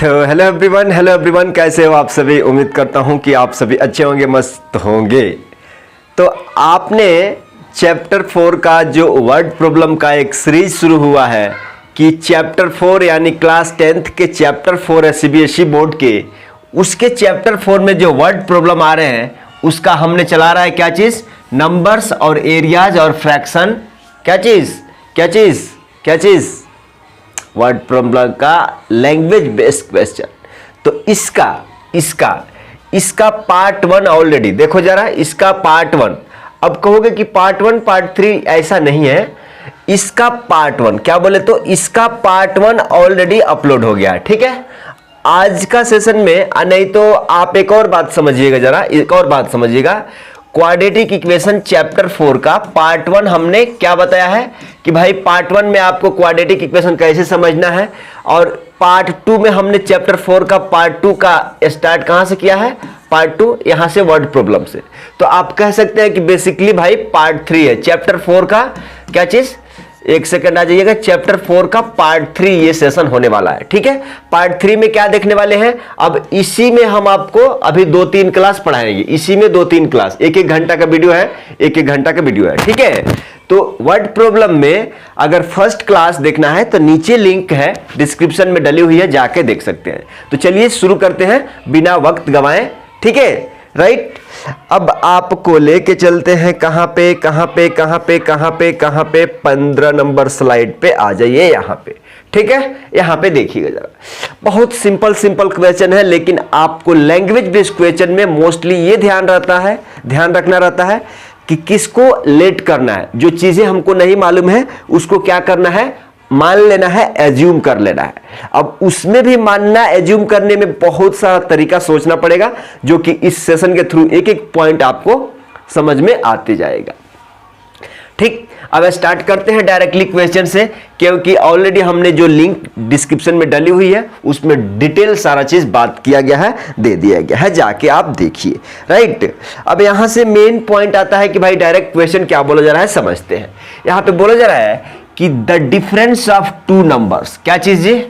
तो hello everyone, कैसे हो आप सभी। उम्मीद करता हूं कि आप सभी अच्छे होंगे, मस्त होंगे। तो आपने चैप्टर 4 का जो वर्ड प्रॉब्लम का एक सीरीज शुरू हुआ है कि चैप्टर 4 यानी क्लास 10th के चैप्टर 4 है सीबीएसई बोर्ड के, उसके चैप्टर 4 में जो वर्ड प्रॉब्लम आ रहे हैं उसका हमने चला रहा है क्या चीज़, नंबर्स और एरियाज और फ्रैक्शन। क्या चीज़ वर्ड प्रॉब्लम का लैंग्वेज बेस्ड क्वेश्चन। तो इसका पार्ट 1 ऑलरेडी देखो जरा, इसका पार्ट 1। अब कहोगे कि पार्ट 1 पार्ट 3, ऐसा नहीं है। इसका पार्ट 1 क्या बोले तो इसका पार्ट 1 ऑलरेडी अपलोड हो गया है, ठीक है। आज का सेशन में नहीं तो आप एक और बात समझिएगा जरा, एक और बात समझिएगा। क्वाड्रेटिक इक्वेशन चैप्टर 4 का पार्ट 1 हमने क्या बताया है कि भाई पार्ट 1 में आपको क्वाड्रेटिक इक्वेशन कैसे समझना है, और पार्ट 2 में हमने चैप्टर 4 का पार्ट 2 का स्टार्ट कहां से किया है, पार्ट 2 यहां से वर्ड प्रॉब्लम से। तो आप कह सकते हैं कि बेसिकली भाई पार्ट 3 है चैप्टर 4 का। क्या चीज, एक सेकंड आ जाइएगा, चैप्टर 4 का पार्ट 3 ये सेशन होने वाला है, ठीक है। पार्ट 3 में क्या देखने वाले हैं, अब इसी में हम आपको अभी 2-3 क्लास पढ़ाएंगे। इसी में 2-3 क्लास, 1-1 घंटा का वीडियो है, 1-1 घंटा का वीडियो है, ठीक है। तो वर्ड प्रॉब्लम में अगर फर्स्ट क्लास देखना है तो नीचे लिंक है, डिस्क्रिप्शन में डली हुई है, जाके देख सकते हैं। तो चलिए शुरू करते हैं बिना वक्त गवाएं, ठीक है, राइट। अब आपको लेके चलते हैं कहां पे 15 नंबर स्लाइड पे आ जाइए, यहां पे, ठीक है। यहां पे देखिएगा जरा, बहुत सिंपल क्वेश्चन है, लेकिन आपको लैंग्वेज बेस्ड क्वेश्चन में मोस्टली ये ध्यान रखना रहता है कि किसको लेट करना है। जो चीजें हमको नहीं मालूम है उसको क्या करना है, मान लेना है, एज्यूम कर लेना है। अब उसमें भी मानना, एज्यूम करने में बहुत सारा तरीका सोचना पड़ेगा, जो कि इस सेशन के थ्रू एक एक पॉइंट आपको समझ में आते जाएगा, ठीक। अब स्टार्ट करते हैं डायरेक्टली क्वेश्चन से, क्योंकि ऑलरेडी हमने जो लिंक डिस्क्रिप्शन में डली हुई है उसमें डिटेल सारा चीज बात किया गया है, दे दिया गया है, जाके आप देखिए, राइट। अब यहां से मेन पॉइंट आता है कि भाई डायरेक्ट क्वेश्चन क्या बोला जा रहा है, समझते हैं। यहां पे बोला जा रहा है कि द डिफरेंस ऑफ 2 नंबर्स, क्या चीज है,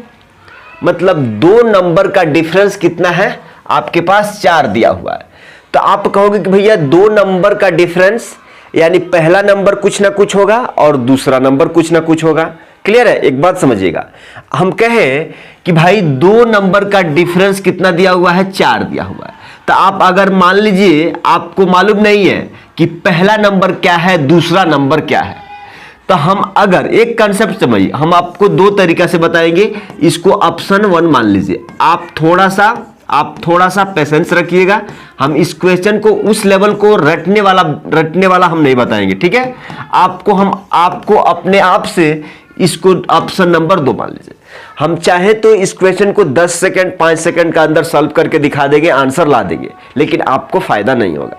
मतलब 2 नंबर का डिफरेंस कितना है, आपके पास 4 दिया हुआ है। तो आप कहोगे कि भैया 2 नंबर का डिफरेंस यानी पहला नंबर कुछ ना कुछ होगा और दूसरा नंबर कुछ ना कुछ होगा। क्लियर है, एक बात समझिएगा। हम कहें कि भाई 2 नंबर का डिफरेंस कितना दिया हुआ है, 4 दिया हुआ है। तो आप अगर मान लीजिए आपको मालूम नहीं है कि पहला नंबर क्या है, दूसरा नंबर क्या है, तो हम अगर एक कंसेप्ट समझिए, हम आपको 2 तरीका से बताएंगे। इसको ऑप्शन 1 मान लीजिए। आप थोड़ा सा पेशेंस रखिएगा। हम इस क्वेश्चन को उस लेवल को रटने वाला हम नहीं बताएंगे, ठीक है। आपको अपने आप से इसको ऑप्शन नंबर 2 मान लीजिए। हम चाहे तो इस क्वेश्चन को 10 सेकंड 5 सेकंड का अंदर सॉल्व करके दिखा देंगे, आंसर ला देंगे, लेकिन आपको फायदा नहीं होगा।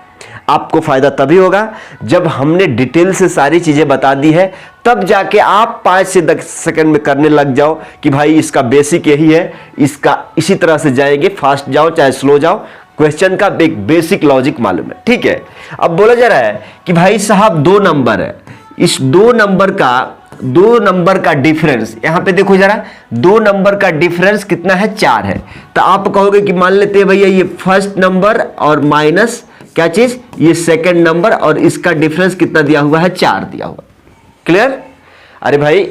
आपको फायदा तभी होगा जब हमने डिटेल से सारी चीजें बता दी है, तब जाके आप 5 से 10 सेकंड में करने लग जाओ कि भाई इसका बेसिक यही है, इसका इसी तरह से जाएंगे, फास्ट जाओ चाहे स्लो जाओ, क्वेश्चन का एक बेसिक लॉजिक मालूम है, ठीक है। अब बोला जा रहा है कि भाई साहब 2 नंबर है, इस 2 नंबर का डिफरेंस, यहां पे देखो जरा, 2 नंबर का डिफरेंस कितना है, 4 है। तो आप कहोगे कि मान लेते हैं भैया ये फर्स्ट नंबर और माइनस क्या चीज, ये सेकंड नंबर, और इसका डिफरेंस कितना दिया हुआ है, 4 दिया हुआ। क्लियर। अरे भाई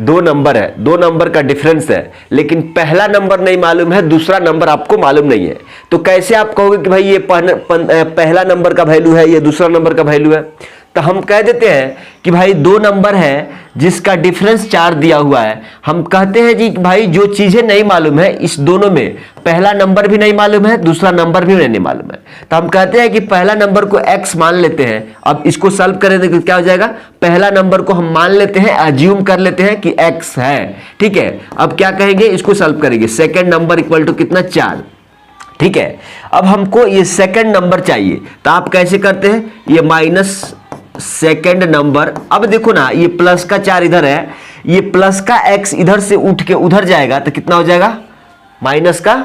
2 नंबर है, 2 नंबर का डिफरेंस है, लेकिन पहला नंबर नहीं मालूम है, दूसरा नंबर आपको मालूम नहीं है। तो कैसे आप कहोगे कि भाई ये पहला नंबर का वैल्यू है, ये दूसरा नंबर का वैल्यू है। तो हम कह देते हैं कि भाई 2 नंबर है जिसका डिफरेंस 4 दिया हुआ है। हम कहते हैं जी भाई जो चीजें नहीं मालूम है, इस दोनों में पहला नंबर भी नहीं मालूम है, दूसरा नंबर भी नहीं मालूम है। तो हम कहते हैं कि पहला नंबर को x मान लेते हैं। अब इसको सॉल्व करें तो क्या हो जाएगा, पहला नंबर को हम मान लेते हैं, अज्यूम कर लेते हैं कि x है, ठीक है। अब क्या कहेंगे, इसको सॉल्व करेंगे, सेकेंड नंबर इक्वल टू कितना, 4, ठीक है। अब हमको ये सेकेंड नंबर चाहिए, तो आप कैसे करते हैं, ये माइनस सेकेंड नंबर। अब देखो ना, ये प्लस का 4 इधर है, ये प्लस का x इधर से उठ के उधर जाएगा तो कितना हो जाएगा, माइनस का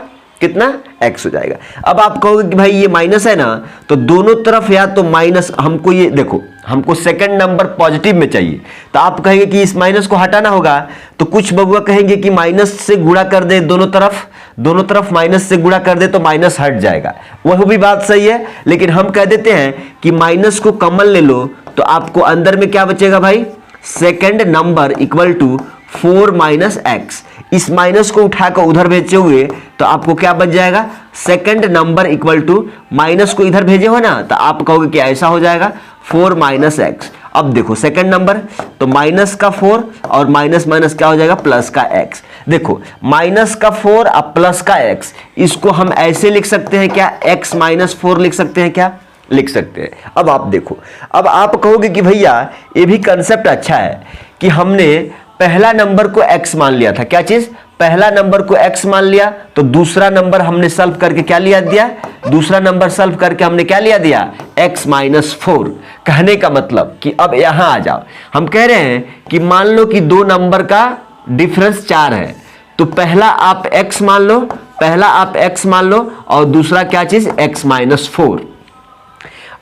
कितना x हो जाएगा। अब आप कहोगे कि भाई ये माइनस है ना, तो दोनों तरफ या तो माइनस, हमको ये देखो, हमको सेकंड नंबर पॉजिटिव में चाहिए, तो आप कहेंगे कि इस माइनस को हटाना होगा, तो कुछ बबुआ कहेंगे कि माइनस से गुणा कर दे, दोनों तरफ माइनस से गुणा कर दे तो माइनस हट जाएगा। वह भी बात सही है, लेकिन हम कह देते हैं कि माइनस को कॉमन ले लो, तो आपको अंदर में क्या बचेगा भाई, second number equal to 4 minus x. इस माइनस को उठाकर उधर भेजे हुए तो आपको क्या बच जाएगा, second number equal to, minus को इधर भेजे हो ना, तो आप कहोगे कि ऐसा हो जाएगा 4 माइनस एक्स। अब देखो सेकंड नंबर तो माइनस का 4 और माइनस माइनस क्या हो जाएगा, प्लस का एक्स। देखो माइनस का 4 अब प्लस का एक्स, इसको हम ऐसे लिख सकते हैं क्या, x माइनस 4 लिख सकते हैं क्या, लिख सकते हैं। अब आप देखो, अब आप कहोगे कि भैया ये भी कंसेप्ट अच्छा है कि हमने पहला नंबर को x मान लिया था, क्या चीज, पहला नंबर को x मान लिया, तो दूसरा नंबर हमने सॉल्व करके क्या लिया दिया, दूसरा नंबर सॉल्व करके हमने क्या लिया दिया, x माइनस 4। कहने का मतलब कि अब यहां आ जाओ, हम कह रहे हैं कि मान लो कि दो नंबर का डिफरेंस 4 है, तो पहला आप x मान लो, पहला आप x मान लो और दूसरा क्या चीज, x माइनस 4।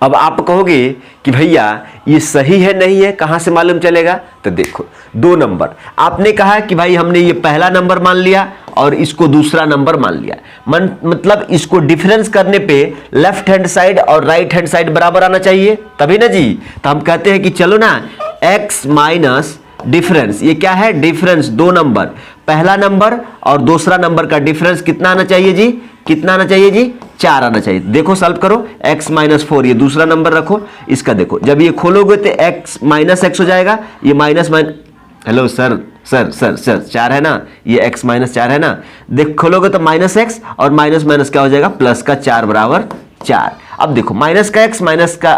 अब आप कहोगे कि भैया ये सही है नहीं है, कहां से मालूम चलेगा, तो देखो दो नंबर आपने कहा कि भाई हमने ये पहला नंबर मान लिया और इसको दूसरा नंबर मान लिया, मतलब इसको डिफरेंस करने पे लेफ्ट हैंड साइड और राइट हैंड साइड बराबर आना चाहिए, तभी ना जी। तो हम कहते हैं कि चलो ना x माइनस डिफरेंस, ये क्या है, डिफरेंस दो नंबर, पहला नंबर और दूसरा नंबर का डिफरेंस कितना आना चाहिए जी, कितना आना चाहिए जी, 4 आना चाहिए। देखो सॉल्व करो, x माइनस 4, ये दूसरा नंबर रखो, इसका देखो जब ये खोलोगे तो x माइनस एक्स हो जाएगा, ये माइनस हेलो सर 4 है ना, ये x माइनस 4 है ना, देख खोलोगे तो माइनस एक्स और माइनस माइनस क्या हो जाएगा, प्लस का 4 बराबर 4। अब देखो माइनस का x माइनस का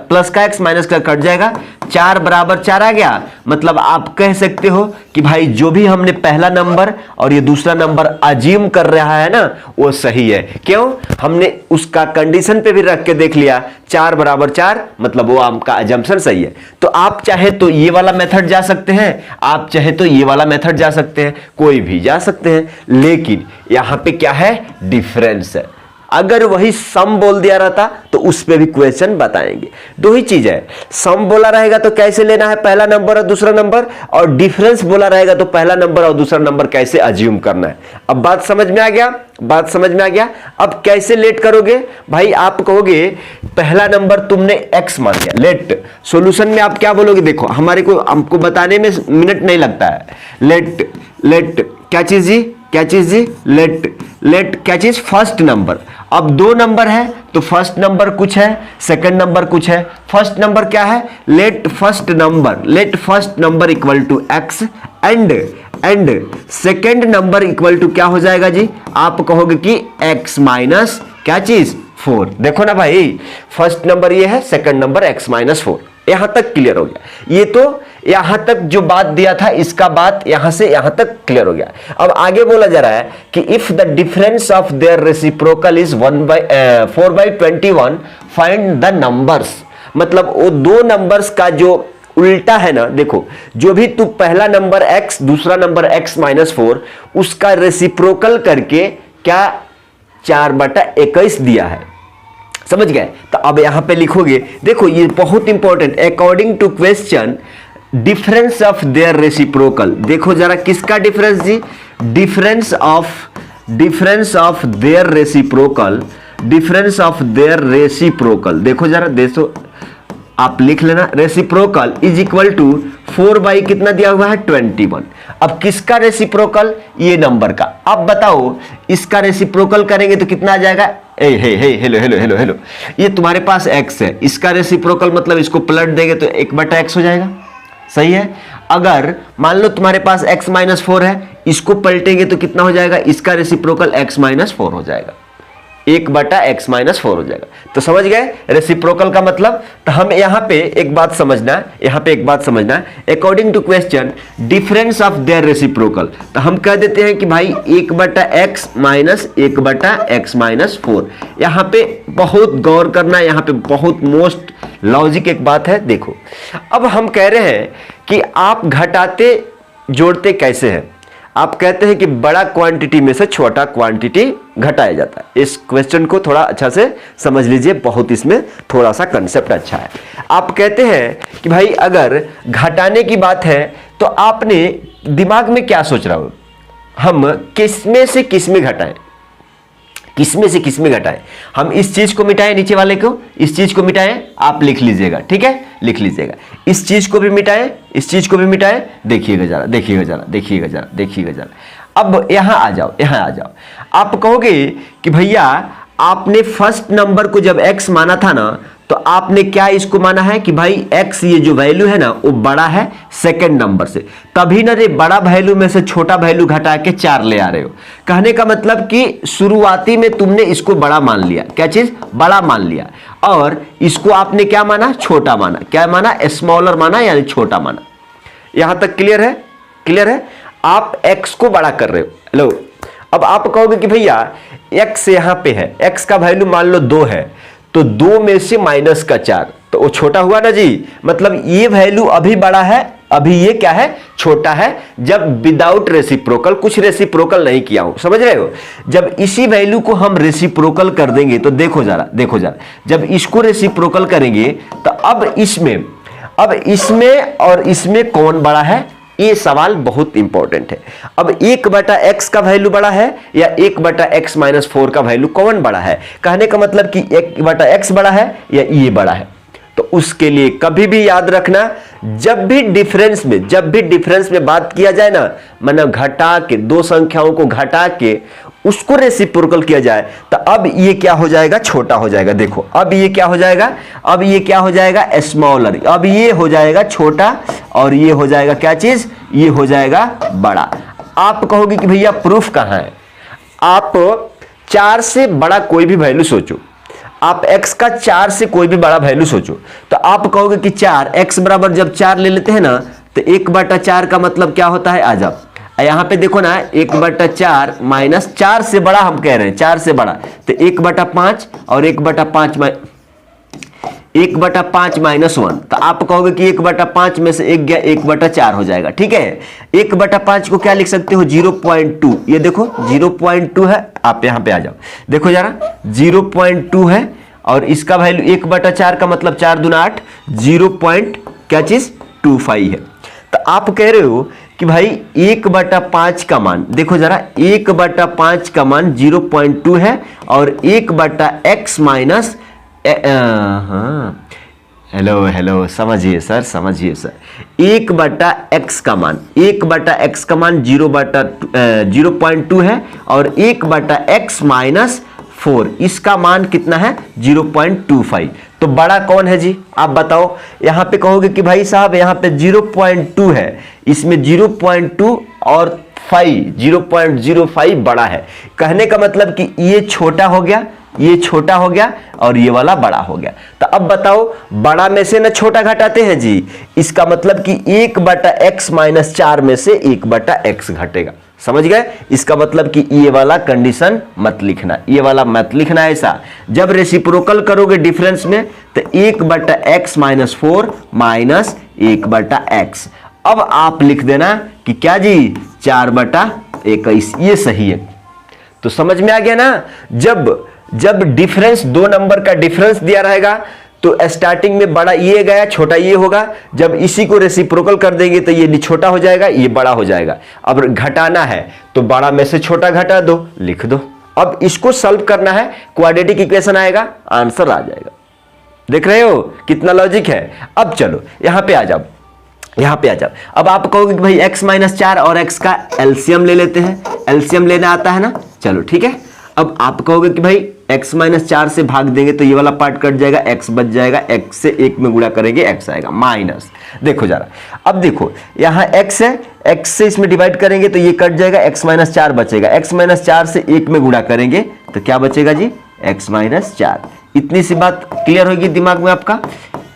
प्लस का x माइनस का कट जाएगा, 4 बराबर 4 आ गया। मतलब आप कह सकते हो कि भाई जो भी हमने पहला नंबर और ये दूसरा नंबर अज्यूम कर रहा है ना, वो सही है। क्यों, हमने उसका कंडीशन पे भी रख के देख लिया, 4 बराबर 4, मतलब वो आपका अजम्पशन सही है। तो आप चाहे तो ये वाला मेथड जा सकते हैं, आप चाहे तो ये वाला मेथड जा सकते हैं, कोई भी जा सकते हैं, लेकिन यहां पे क्या है, डिफरेंस है। अगर वही सम बोल दिया रहता तो उस पे भी क्वेश्चन बताएंगे। दो ही चीज है, सम बोला रहेगा तो कैसे लेना है पहला नंबर और दूसरा नंबर, और डिफरेंस बोला रहेगा तो पहला नंबर और दूसरा नंबर कैसे अज्यूम करना है। अब बात समझ में आ गया, बात समझ में आ गया। अब कैसे लेट करोगे भाई, आप कहोगे पहला नंबर तुमने x मान लिया, लेट सॉल्यूशन में आप क्या बोलोगे, देखो हमारे को हमको बताने में मिनट नहीं लगता है। लेट क्या चीज जी, क्या चीज जी, लेट क्या चीज, फर्स्ट नंबर। अब दो नंबर है तो फर्स्ट नंबर कुछ है, सेकंड नंबर कुछ है। फर्स्ट नंबर क्या है, let first number equal to x and second number equal to क्या हो जाएगा जी, आप कहोगे कि x माइनस क्या चीज 4। देखो ना भाई, फर्स्ट नंबर ये है, सेकंड नंबर x माइनस 4। यहां तक क्लियर हो गया। ये तो यहां तक जो बात दिया था, इसका बात यहां से यहां तक क्लियर हो गया। अब आगे बोला जा रहा है कि if the difference of their reciprocal is 4/21 find the numbers. मतलब वो दो नंबर्स का जो उल्टा है ना, देखो जो भी तू पहला नंबर x दूसरा नंबर x माइनस 4, उसका रेसिप्रोकल करके क्या 4/21 दिया है, समझ गए। तो अब यहां पे लिखोगे, देखो ये बहुत important, according to question difference of their reciprocal. देखो जरा किसका डिफरेंस जी, डिफरेंस ऑफ देयर रेसिप्रोकल, देखो जरा देखो, आप लिख लेना, रेसिप्रोकल इज इक्वल टू 4 कितना दिया हुआ है 21। अब किसका रेसिप्रोकल, ये नंबर का। अब बताओ इसका रेसिप्रोकल करेंगे तो कितना आ जाएगा, हेलो, ये तुम्हारे पास x है, इसका रेसिप्रोकल मतलब इसको पलट देंगे तो 1/x हो जाएगा, सही है। अगर मान लो तुम्हारे पास x माइनस 4 है, इसको पलटेंगे तो कितना हो जाएगा, इसका रेसिप्रोकल x माइनस 4 हो जाएगा, 1/x माइनस 4 हो जाएगा। तो समझ गए रेसिप्रोकल का मतलब। तो हम यहां पे एक बात समझना है, according to question difference of their reciprocal, तो हम कह देते हैं कि भाई 1/x माइनस 1/x माइनस 4। यहां पे बहुत गौर करना, यहां पे बहुत मोस्ट लॉजिक एक बात है। देखो अब हम कह रहे हैं कि आप घटाते जोड़ते कैसे हैं। आप कहते हैं कि बड़ा क्वांटिटी में से छोटा क्वांटिटी घटाया जाता है। इस क्वेश्चन को थोड़ा अच्छा से समझ लीजिए, बहुत इसमें थोड़ा सा कंसेप्ट अच्छा है। आप कहते हैं कि भाई अगर घटाने की बात है तो आपने दिमाग में क्या सोच रहा हो, हम किसमें से किसमें घटाएं, किसमें से किसमें घटाएं, हम इस चीज को मिटाएं, नीचे वाले को, इस चीज को मिटाएं, आप लिख लीजिएगा, ठीक है, लिख लीजिएगा। इस चीज को भी मिटाएं, इस चीज को भी मिटाएं, देखिएगा जरा, देखिएगा जरा, देखिएगा जरा, देखिएगा जरा। अब यहां आ जाओ, यहां आ जाओ। आप कहोगे कि भैया आपने फर्स्ट नंबर को जब x माना था ना, तो आपने क्या इसको माना है कि भाई x ये जो वैल्यू है ना वो बड़ा है सेकंड नंबर से, तभी ना रे बड़ा वैल्यू में से छोटा वैल्यू घटा के 4 ले आ रहे हो। कहने का मतलब कि शुरुआती में तुमने इसको बड़ा मान लिया, क्या चीज, बड़ा मान लिया, और इसको आपने क्या माना, छोटा माना, क्या माना, स्मॉलर माना, यानी छोटा माना। यहां तक क्लियर है, क्लियर है। आप x को बड़ा कर रहे हो। लो अब आप कहोगे कि भैया x यहां पे है, x का वैल्यू मान लो 2 है, तो 2 में से माइनस का 4, तो वो छोटा हुआ ना जी, मतलब ये वैल्यू अभी बड़ा है, अभी ये क्या है, छोटा है, जब विदाउट रेसिप्रोकल, कुछ रेसिप्रोकल नहीं किया हूं, समझ रहे हो। जब इसी वैल्यू को हम रेसिप्रोकल कर देंगे तो देखो जरा, देखो जरा, जब इसको रेसिप्रोकल करेंगे तो अब इसमें और इसमें कौन बड़ा है, ये सवाल बहुत इंपॉर्टेंट है। अब 1/x का वैल्यू बड़ा है या 1/x-4 का वैल्यू कौन बड़ा है, कहने का मतलब कि 1/x बड़ा है या ये बड़ा है। तो उसके लिए कभी भी याद रखना, जब भी डिफरेंस में बात किया जाए ना, मतलब घटा के, दो संख्याओं को घटा के उसको रेसिप्रोकल किया जाए, तो अब ये क्या हो जाएगा, छोटा हो जाएगा। देखो अब ये क्या हो जाएगा, अब ये क्या हो जाएगा, स्मॉलर, अब ये हो जाएगा छोटा, और ये हो जाएगा क्या चीज, ये हो जाएगा बड़ा। आप कहोगे कि भैया प्रूफ कहां है, आप 4 से बड़ा कोई भी वैल्यू सोचो, आप x का 4 से कोई भी बड़ा वैल्यू सोचो, तो आप कहोगे कि 4, x बराबर जब 4 ले लेते हैं ना, तो 1/4 का मतलब क्या होता है, आ जाओ यहां पे देखो ना, 1/4 माइनस 4 से बड़ा हम कह रहे हैं, 4 से बड़ा, तो 1/5 और 1/5 माइनस 1, तो आप कहोगे कि 1/5 में से 1 गया, 1/4 हो जाएगा, ठीक है। 1/5 को क्या लिख सकते हो, 0.2, ये देखो 0.2 है, आप यहां पे आ जाओ, देखो जरा 0.2 है, और इसका वैल्यू 1/4 का मतलब 4 दूना 8, 0.25 है। तो आप कह रहे हो कि भाई 1/5 का मान, देखो जरा 1/5 का मान 0.2 है, और 1/x माइनस, हेलो समझिए सर, समझिए सर, 1/x का मान, 1/x का मान 0.2 है, और 1/x-4 इसका मान कितना है, 0.25। तो बड़ा कौन है जी, आप बताओ। यहां पे कहोगे कि भाई साहब यहाँ पे 0.2 है, इसमें 0.2 और 0.05 बड़ा है, कहने का मतलब कि ये छोटा हो गया, ये छोटा हो गया, और ये वाला बड़ा हो गया। तो अब बताओ, बड़ा में से ना छोटा घटाते हैं जी, इसका मतलब कि 1/x-4 में से 1/x घटेगा, समझ गए। इसका मतलब कि ये वाला कंडीशन मत लिखना, ये वाला मत लिखना ऐसा। जब रेसिप्रोकल करोगे डिफरेंस में, तो 1/x-4 माइनस 1/x। अब आप लिख देना कि क्या जी, 4/21, ये सही है। तो समझ में आ गया ना। जब डिफरेंस, दो नंबर का डिफरेंस दिया रहेगा, तो स्टार्टिंग में बड़ा ये गया, छोटा ये होगा, जब इसी को रेसिप्रोकल कर देंगे तो ये छोटा हो जाएगा, ये बड़ा हो जाएगा। अब घटाना है तो बड़ा में से छोटा घटा दो, लिख दो। अब इसको सॉल्व करना है, क्वाड्रेटिक इक्वेशन आएगा, आंसर आ जाएगा। देख रहे हो कितना लॉजिक है। अब चलो यहां पे आ जाओ, यहां पे आ जाओ। अब आप कहोगे कि भाई x-4 और x का एलसीएम ले लेते हैं, एलसीएम लेना आता है ना, चलो ठीक है। अब आप कहोगे कि भाई x-4 से भाग देंगे तो ये वाला पार्ट कट जाएगा, x बच जाएगा, x से 1 में गुणा करेंगे x आएगा, माइनस। देखो जरा, अब देखो यहाँ x है, x से इसमें डिवाइड करेंगे तो ये कट जाएगा, x-4 बचेगा, x-4 से 1 में गुणा करेंगे तो क्या बचेगा जी, x-4। इतनी सी बात क्लियर होगी दिमाग में आपका।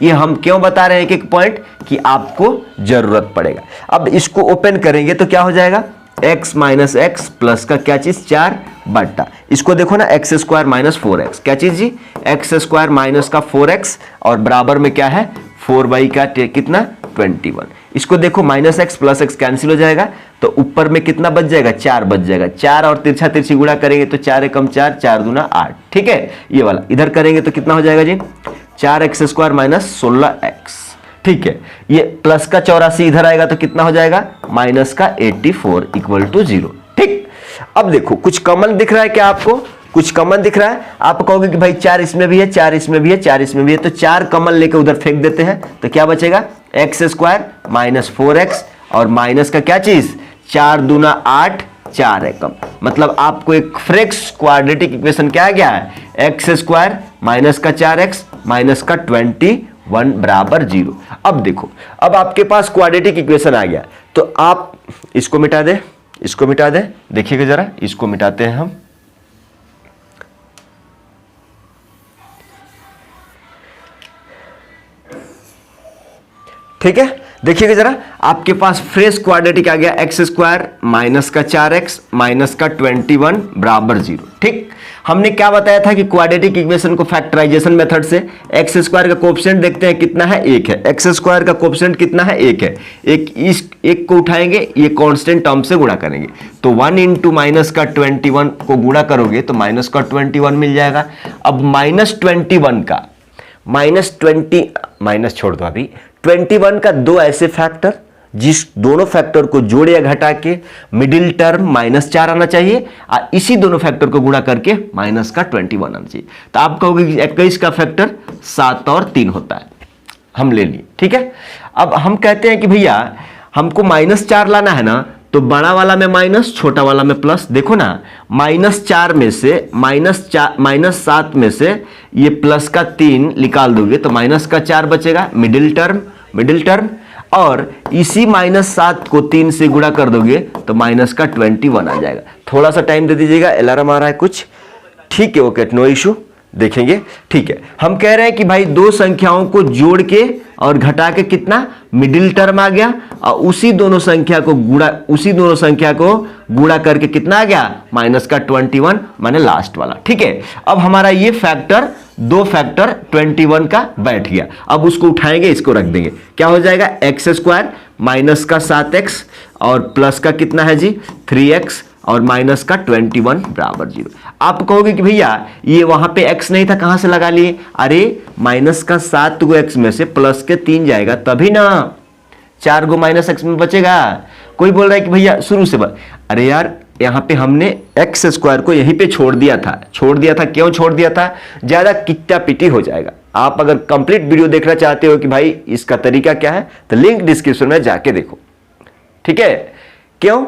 ये हम क्यों बता रहे हैं एक एक पॉइंट, कि आपको जरूरत पड़ेगा। अब इसको ओपन करेंगे तो क्या हो जाएगा, x माइनस एक्स प्लस का क्या चीज, 4 बट्टा, इसको देखो ना, x² माइनस 4x, क्या चीज जी, x² माइनस का 4x, और बराबर में क्या है, 4 का कितना, 21। इसको देखो minus x plus x cancel हो जाएगा, तो ऊपर में कितना बच जाएगा, 4 बच जाएगा। 4 और तिरछा तिरछी गुणा करेंगे तो 4 एकम 4, 4 दूना 8, ठीक है। ये वाला इधर करेंगे तो कितना हो जाएगा जी, 4x² माइनस 16x, ठीक है। ये प्लस का 84 इधर आएगा तो कितना हो जाएगा, माइनस का 84 इक्वल टू 0, ठीक। अब देखो कुछ कॉमन दिख रहा है क्या आपको, कुछ कॉमन दिख रहा है। आप कहोगे कि भाई 4 इसमें भी है, 4 इसमें भी है, 4 इसमें भी है, तो 4 कॉमन लेके उधर फेंक देते हैं तो क्या बचेगा, x² माइनस 4x और माइनस का क्या चीज, 4 दूना 8, 4 एकम, मतलब आपको एक फ्रेक्स क्वाड्रेटिक इक्वेशन क्या आ गया है, x² माइनस का 4x माइनस का 21 बराबर 0। अब देखो, अब आपके पास क्वाड्रेटिक इक्वेशन आ गया, तो आप इसको मिटा दे, इसको मिटा दे, देखिएगा जरा, इसको मिटाते हैं हम। ठीक है, देखिएगा जरा, आपके पास फ्रेश क्वाड्रेटिक आ गया, x² माइनस का 4x माइनस का 21 बराबर 0, ठीक। हमने क्या बताया था कि क्वाड्रेटिक इक्वेशन को फैक्टराइजेशन मेथड से x² का कोएफिशिएंट देखते हैं कितना है, 1 है। x² का कोएफिशिएंट कितना है, 1 है। इस एक को उठाएंगे, ये कांस्टेंट टर्म से गुणा करेंगे, तो 1 इंटू माइनस का 21 को गुणा करोगे तो माइनस का 21 मिल जाएगा। अब -21 का माइनस छोड़ दो, अभी 21 का दो ऐसे फैक्टर जिस दोनों फैक्टर को जोड़े या घटा के मिडिल टर्म -4 आना चाहिए और इसी दोनों फैक्टर को गुणा करके माइनस का 21 आना चाहिए। तो आप कहोगे कि 21 का फैक्टर 7 और 3 होता है, हम ले लिए, ठीक है। अब हम कहते हैं कि भैया हमको -4 लाना है ना, तो बड़ा वाला में माइनस, छोटा वाला में प्लस। देखो ना, -4 में से -7 में से ये प्लस का 3 निकाल दोगे तो माइनस का 4 बचेगा, मिडिल टर्म, और इसी -7 को 3 से गुणा कर दोगे तो माइनस का 21 आ जाएगा। थोड़ा सा टाइम दे दीजिएगा, अलार्म आ रहा है कुछ, ठीक है, ओके, नो इशू, देखेंगे, ठीक है। हम कह रहे हैं कि भाई दो संख्याओं को जोड़ के और घटा के कितना, मिडिल टर्म आ गया, और उसी दोनों संख्या को गुणा करके कितना आ गया, माइनस का 21, माने लास्ट वाला, ठीक है। अब हमारा ये फैक्टर, दो फैक्टर 21 का बैठ गया। अब उसको उठाएंगे, इसको रख देंगे, क्या हो जाएगा, x² माइनस का 7x और प्लस का कितना है जी, 3x और माइनस का 21 बराबर 0। आप कहोगे कि भैया ये वहां पे x नहीं था, कहां से लगा लिए, अरे माइनस का 7 गो x में से प्लस के 3 जाएगा तभी ना 4 गो माइनस x में बचेगा। कोई बोल रहा है कि भैया शुरू से अरे यार यहाँ पे हमने x² को यहीं पे छोड़ दिया था। क्यों छोड़ दिया था, ज्यादा किट्टा पिटी हो जाएगा। आप अगर कंप्लीट वीडियो देखना चाहते हो कि भाई इसका तरीका क्या है, तो लिंक डिस्क्रिप्शन में जाके देखो, ठीक है। क्यों,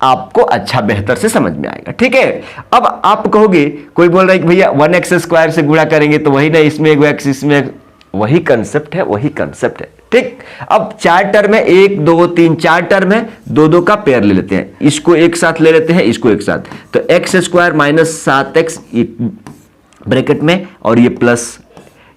आपको अच्छा बेहतर से समझ में आएगा, ठीक है। अब आप कहोगे, कोई बोल रहा है कि भैया 1x² से गुणा करेंगे तो वही ना, इसमें एक x, इसमें वही कंसेप्ट है, ठीक। अब 4 टर्म है, 1 2 3 4 टर्म है, 2 का पेयर ले लेते हैं, इसको एक साथ ले लेते हैं, इसको एक साथ, तो x² माइनस 7x ब्रैकेट में और ये प्लस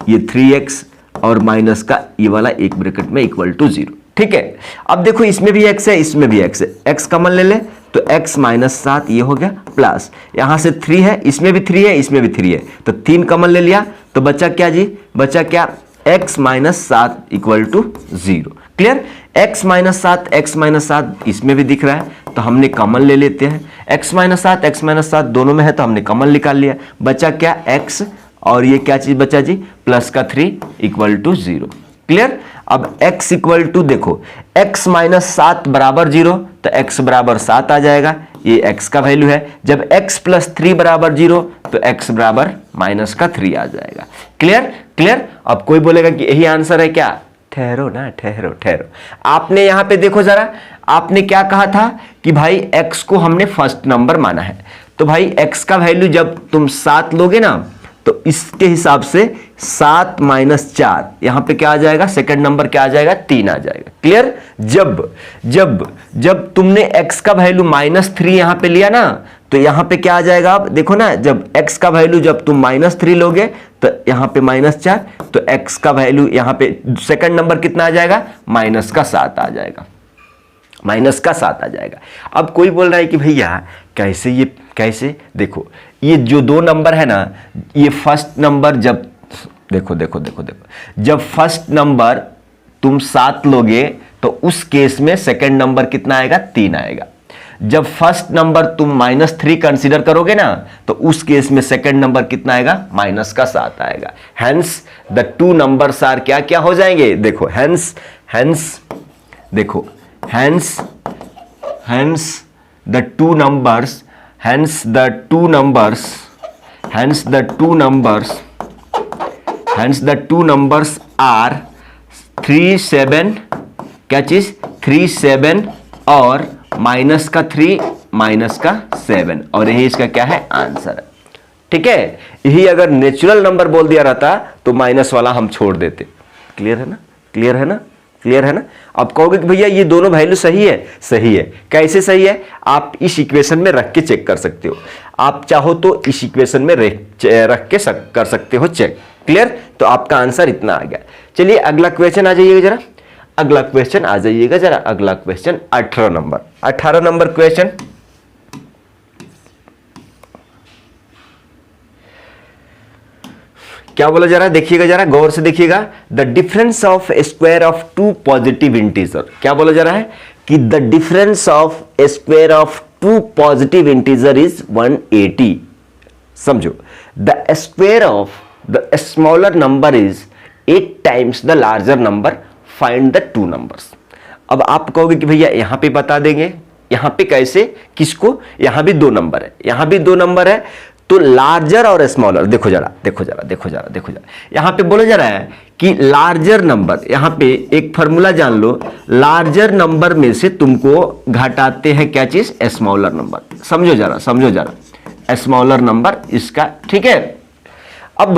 ये 3x और माइनस का ये वाला एक ब्रैकेट में इक्वल टू 0, ठीक है। अब देखो इसमें भी x है, इसमें भी x है, x कॉमन ले ले तो x माइनस 7 ये हो गया, प्लस यहां से 3 है, इसमें भी 3 है, इसमें भी 3 है, तो 3 कॉमन ले लिया, तो बचा क्या जी, बचा क्या, x minus 7 equal to 0। Clear, x minus 7 इसमें भी दिख रहा है तो हमने कॉमन ले लेते हैं, x माइनस 7 दोनों में है तो हमने कॉमन निकाल लिया, बचा क्या, x और ये क्या चीज बचा जी, प्लस का 3 इक्वल टू 0। क्लियर, अब x इक्वल टू देखो, x माइनस 7 बराबर 0 तो x बराबर 7 आ जाएगा, ये x का वैल्यू है। जब x प्लस 3 बराबर 0 तो x बराबर माइनस का 3 आ जाएगा। क्लियर। अब कोई बोलेगा कि यही आंसर है क्या, ठहरो ना, ठहरो। आपने यहां पे देखो जरा, आपने क्या कहा था कि भाई x को हमने फर्स्ट नंबर माना है, तो भाई x का वैल्यू जब तुम 7 लोगे ना तो इसके हिसाब से 7 माइनस 4 यहां पे क्या आ जाएगा, सेकंड नंबर क्या आ जाएगा, 3 आ जाएगा। क्लियर, जब तुमने x का वैल्यू -3 यहां पे लिया ना तो यहां पे क्या आ जाएगा, आप देखो ना, जब x का वैल्यू जब तुम -3 लोगे तो यहां पे -4, तो x का वैल्यू यहां पे सेकंड नंबर कितना आ जाएगा, -7 आ जाएगा, -7 आ जाएगा। अब कोई बोल रहा है कि भैया कैसे, देखो ये जो 2 नंबर है ना, ये फर्स्ट नंबर जब देखो जब फर्स्ट नंबर तुम 7 लोगे तो उस केस में सेकंड नंबर कितना आएगा, 3 आएगा। जब फर्स्ट नंबर तुम -3 कंसीडर करोगे ना, तो उस केस में सेकंड नंबर कितना आएगा, -7 आएगा। Hence the two numbers are क्या क्या हो जाएंगे, देखो हेंस देखो hence the two numbers are 3 7, क्या चीज 3 7 और -3 और यही इसका क्या है, आंसर है। ठीक है, यही अगर नेचुरल नंबर बोल दिया रहता तो माइनस वाला हम छोड़ देते। क्लियर है ना। आप कहोगे कि भैया ये दोनों वैल्यू सही है, सही है। कैसे सही है, आप इस इक्वेशन में रख के चेक कर सकते हो। आप चाहो तो इस इक्वेशन में रख के कर सकते हो चेक। क्लियर, तो आपका आंसर इतना आ गया। चलिए अगला क्वेश्चन आ जाइएगा जरा, अगला क्वेश्चन 18 नंबर क्वेश्चन। क्या बोला जा रहा है, देखिएगा जरा, गौर से देखिएगा। The difference of square of 2 positive integer, क्या बोला जा रहा है कि the difference of square of 2 positive integer is 180। समझो, the square of the smaller number is 8 times the larger number, find the 2 numbers. अब आप कहोगे कि भैया यहां पे बता देंगे, यहां पे कैसे, किसको, यहां भी 2 नंबर है, यहां भी 2 नंबर है, तो लार्जर और स्मॉलर, देखो जरा, यहां पे बोला जा रहा है कि लार्जर नंबर, यहां पे एक फॉर्मूला जान लो, लार्जर नंबर में से तुमको घटाते हैं क्या चीज, स्मॉलर नंबर। समझो जरा स्मॉलर नंबर इसका। ठीक है, अब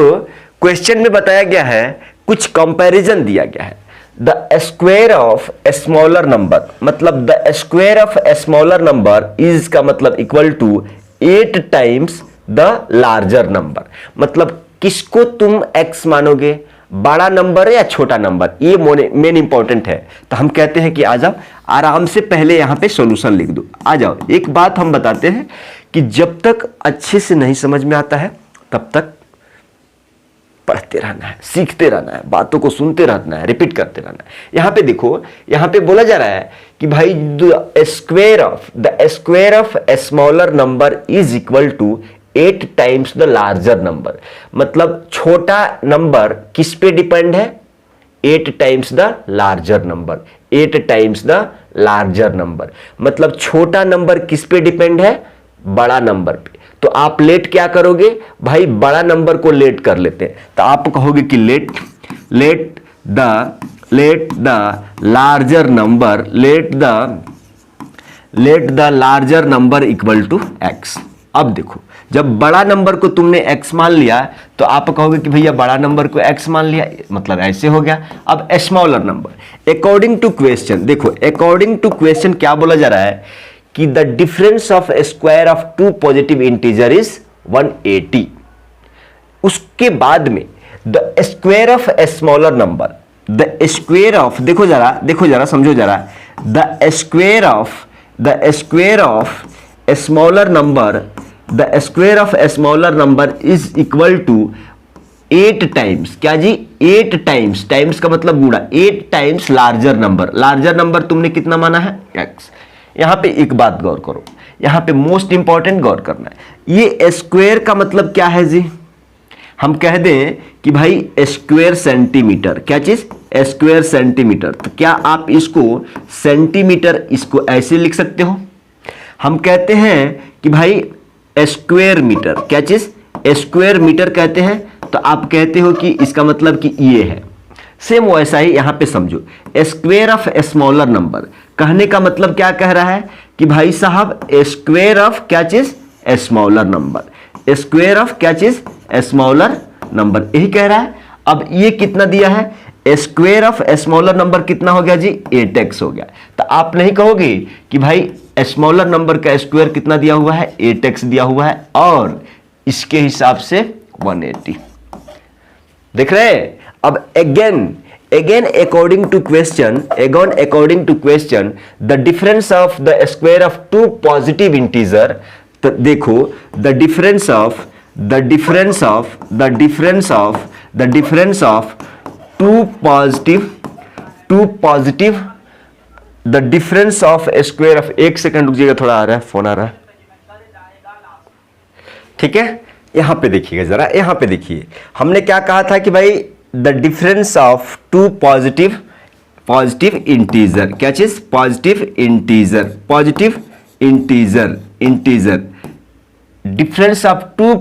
क्वेश्चन में बताया गया है, कुछ कंपैरिजन दिया गया है। The square of smaller number, मतलब the square of smaller number is का मतलब equal to 8 times the larger number. मतलब किसको तुम x मानोगे, बड़ा नंबर है या छोटा नंबर, ये मेन इंपॉर्टेंट है। तो हम कहते हैं कि आ जाओ, आराम से पहले यहां पे सॉल्यूशन लिख दो। आ जाओ, एक बात हम बताते हैं कि जब तक अच्छे से नहीं समझ में आता है तब तक पढ़ते रहना है, सीखते रहना है, बातों को सुनते रहना है, रिपीट करते रहना है। यहां पे देखो, यहां पे बोला जा रहा है कि भाई the square of smaller number is equal to 8 times the larger number. मतलब छोटा नंबर किस पे डिपेंड है, 8 times the larger number, 8 times the larger number. मतलब छोटा नंबर किस पे डिपेंड है, बड़ा नंबर पे। तो आप लेट क्या करोगे भाई, बड़ा नंबर को लेट कर लेते हैं। तो आप कहोगे कि let the larger number equal to x। अब देखो, जब बड़ा नंबर को तुमने x मान लिया तो आप कहोगे कि भैया बड़ा नंबर को x मान लिया, मतलब ऐसे हो गया। अब smaller number, according to question, देखो अकॉर्डिंग टू क्वेश्चन क्या बोला जा रहा है कि the difference of square of 2 positive integer is 180। उसके बाद में the square of smaller number, the square of, देखो जरा समझो जरा, the square of smaller number is equal to 8 times, क्या जी 8 टाइम्स का मतलब गुणा, 8 टाइम्स लार्जर नंबर तुमने कितना माना है, x। यहां पे एक बात गौर करो, यहां पे मोस्ट इंपॉर्टेंट गौर करना है, ये स्क्वायर का मतलब क्या है जी, हम कह दें कि भाई स्क्वायर सेंटीमीटर, क्या चीज स्क्वायर सेंटीमीटर। तो क्या आप इसको सेंटीमीटर, इसको ऐसे लिख सकते हो। हम कहते हैं कि भाई स्क्वायर मीटर, क्या चीज स्क्वायर मीटर कहते हैं, तो आप कहते हो कि इसका मतलब कि ये है। सेम वैसा ही यहां पे समझो, स्क्वायर ऑफ स्मॉलर नंबर कहने का मतलब क्या कह रहा है कि भाई साहब स्क्वायर ऑफ क्या चीज स्मॉलर नंबर, स्क्वायर ऑफ क्या चीज स्मॉलर नंबर, यही कह रहा है। अब ये कितना दिया है, स्क्वायर ऑफ स्मॉलर नंबर कितना हो गया जी, 8x हो गया। तो आप नहीं कहोगे कि भाई स्मॉलर नंबर का स्क्वायर कितना दिया हुआ है, 8x दिया हुआ है, और इसके हिसाब से 180। देख रहे हैं। अब again according to question the difference of the square of 2 positive integer, तो देखो the difference of 2 positive the difference of square of, एक सेकंड रुकिएगा, थोड़ा आ रहा है, फोन आ रहा है, ठीक है। यहां पे देखिएगा जरा, यहां पे देखिए हमने क्या कहा था कि भाई the difference of two positive integer, क्या चीज, positive integer, difference of two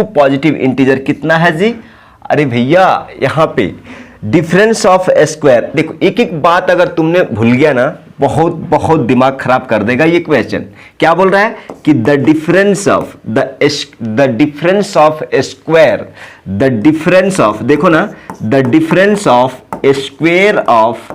positive integer कितना है जी? अरे भैया यहां पे डिफरेंस ऑफ स्क्वायर, देखो एक एक बात अगर तुमने भूल गया ना, बहुत दिमाग खराब कर देगा ये क्वेश्चन। क्या बोल रहा है कि द डिफरेंस ऑफ स्क्वायर, देखो ना, the difference of square of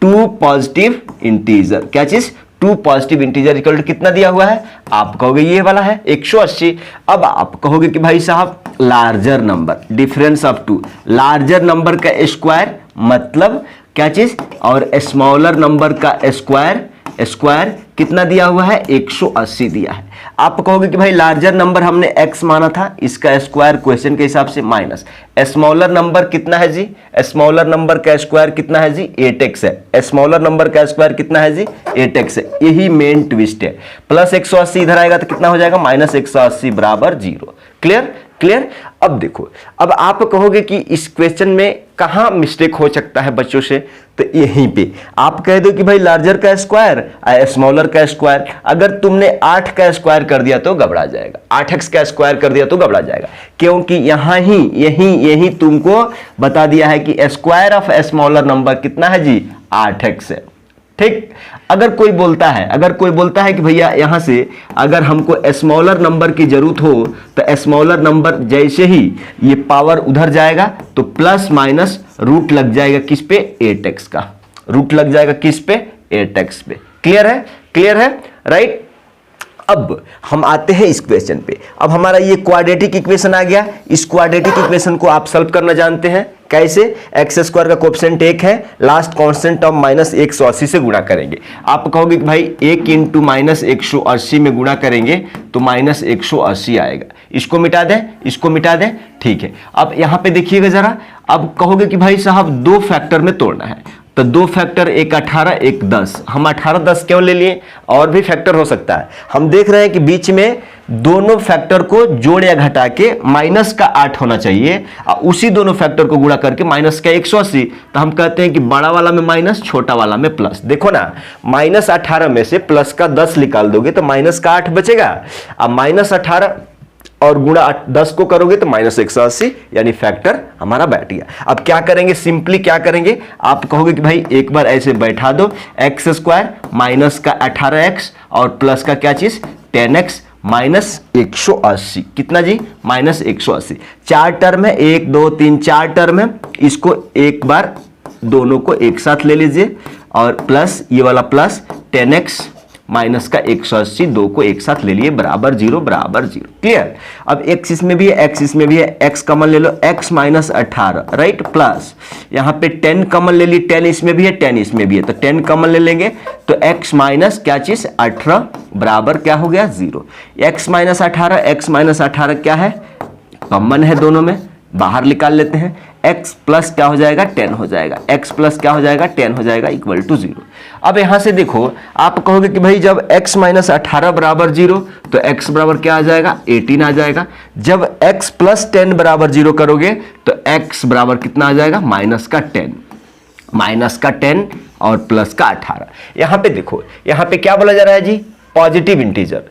two positive integer, क्या चीज, two positive integer equal to कितना दिया हुआ है? आप कहोगे ये वाला है 180। अब आप कहोगे कि भाई साहब larger number, difference of two, larger number का स्क्वायर मतलब क्या चीज, और स्मॉलर नंबर का स्क्वायर कितना दिया हुआ है? 180 दिया है। आप कहोगे कि भाई लार्जर नंबर हमने x माना था, इसका स्क्वायर क्वेश्चन के हिसाब से माइनस, स्मॉलर नंबर कितना है जी? स्मॉलर नंबर का स्क्वायर कितना है जी? 8x है। स्मॉलर नंबर का स्क्वायर कितना है जी? 8x है। यही मेन ट्विस्ट है। प्लस 180 इधर आएगा तो कितना हो जाएगा? माइनस 180 बराबर 0। क्लियर। अब देखो, अब आप कहोगे कि इस क्वेश्चन में कहां मिस्टेक हो सकता है बच्चों से, तो यहीं पे आप कह दो कि भाई लार्जर का स्क्वायर स्मॉलर का स्क्वायर। अगर तुमने 8 का स्क्वायर कर दिया तो गड़बड़ा जाएगा, 8x का स्क्वायर कर दिया तो गड़बड़ा जाएगा, क्योंकि यही तुमको बता दिया है कि स्क्वायर ऑफ स्मॉलर नंबर कितना है जी? 8x है। ठीक। अगर कोई बोलता है कि भैया यहां से अगर हमको स्मॉलर नंबर की जरूरत हो तो स्मॉलर नंबर जैसे ही ये पावर उधर जाएगा तो प्लस माइनस रूट लग जाएगा किस पे? 8x का रूट लग जाएगा किस पे? 8x पे। क्लियर है राइट। अब हम आते हैं इस क्वेश्चन पे। अब हमारा ये क्वाड्रेटिक इक्वेशन आ गया। इस क्वाड्रेटिक इक्वेशन को आप सॉल्व करना जानते हैं कैसे? एक्स स्क्वायर का कोएफिशिएंट 1 है, लास्ट कांस्टेंट टर्म माइनस 180 से गुणा करेंगे। आप कहोगे कि भाई 1 इंटू माइनस 180 में गुणा करेंगे तो माइनस 180 आएगा। इसको मिटा दें, ठीक है। अब यहां पे देखिएगा जरा, अब कहोगे कि भाई साहब 2 फैक्टर में तोड़ना है, तो 2 फैक्टर, एक 18 एक 10। हम 18 10 क्यों ले लिए? और भी फैक्टर हो सकता है। हम देख रहे हैं कि बीच में दोनों फैक्टर को जोड़ या घटा के माइनस का 8 होना चाहिए, और उसी दोनों फैक्टर को गुणा करके माइनस का 180। तो हम कहते हैं कि बड़ा वाला में माइनस, छोटा वाला में प्लस। देखो ना, माइनस 18 में से प्लस का 10 निकाल दोगे तो माइनस का 8 बचेगा। अब माइनस 18 और गुणा 10 को करोगे तो माइनस 180, यानी फैक्टर हमारा बैठ गया। अब क्या करेंगे? सिंपली क्या करेंगे? आप कहोगे कि भाई एक बार ऐसे बैठा दो, एक्स स्क्वायर माइनस का 18x और प्लस का क्या चीज? 10x minus 180। कितना जी? माइनस 180। 4 टर्म है, 1 2 3 4 टर्म है। इसको एक बार दोनों को एक साथ ले लीजिए, और प्लस ये वाला प्लस 10x माइनस का 180, 2 को एक साथ ले लिए, बराबर 0 बराबर 0। क्लियर। अब x इसमें भी है, x इसमें भी है, x कॉमन ले लो, x माइनस 18 राइट, प्लस यहाँ पे 10 कॉमन ले ली, 10 इसमें भी है 10 इसमें भी है, तो 10 कॉमन ले लेंगे तो x माइनस क्या चीज? 18 बराबर क्या हो गया? 0। x माइनस 18 क्या है? कॉमन है दोनों में, बाहर निकाल लेते हैं। x प्लस क्या हो जाएगा? 10 हो जाएगा। x प्लस क्या हो जाएगा? 10 हो जाएगा, इक्वल टू 0। अब यहां से देखो, आप कहोगे कि भाई जब x माइनस 18 बराबर 0 तो x बराबर क्या आ जाएगा? 18 आ जाएगा। जब x प्लस 10 बराबर 0 करोगे तो x बराबर कितना आ जाएगा? माइनस का 10 और प्लस का 18। यहां पे देखो, यहां पे क्या बोला जा रहा है जी? Positive integer.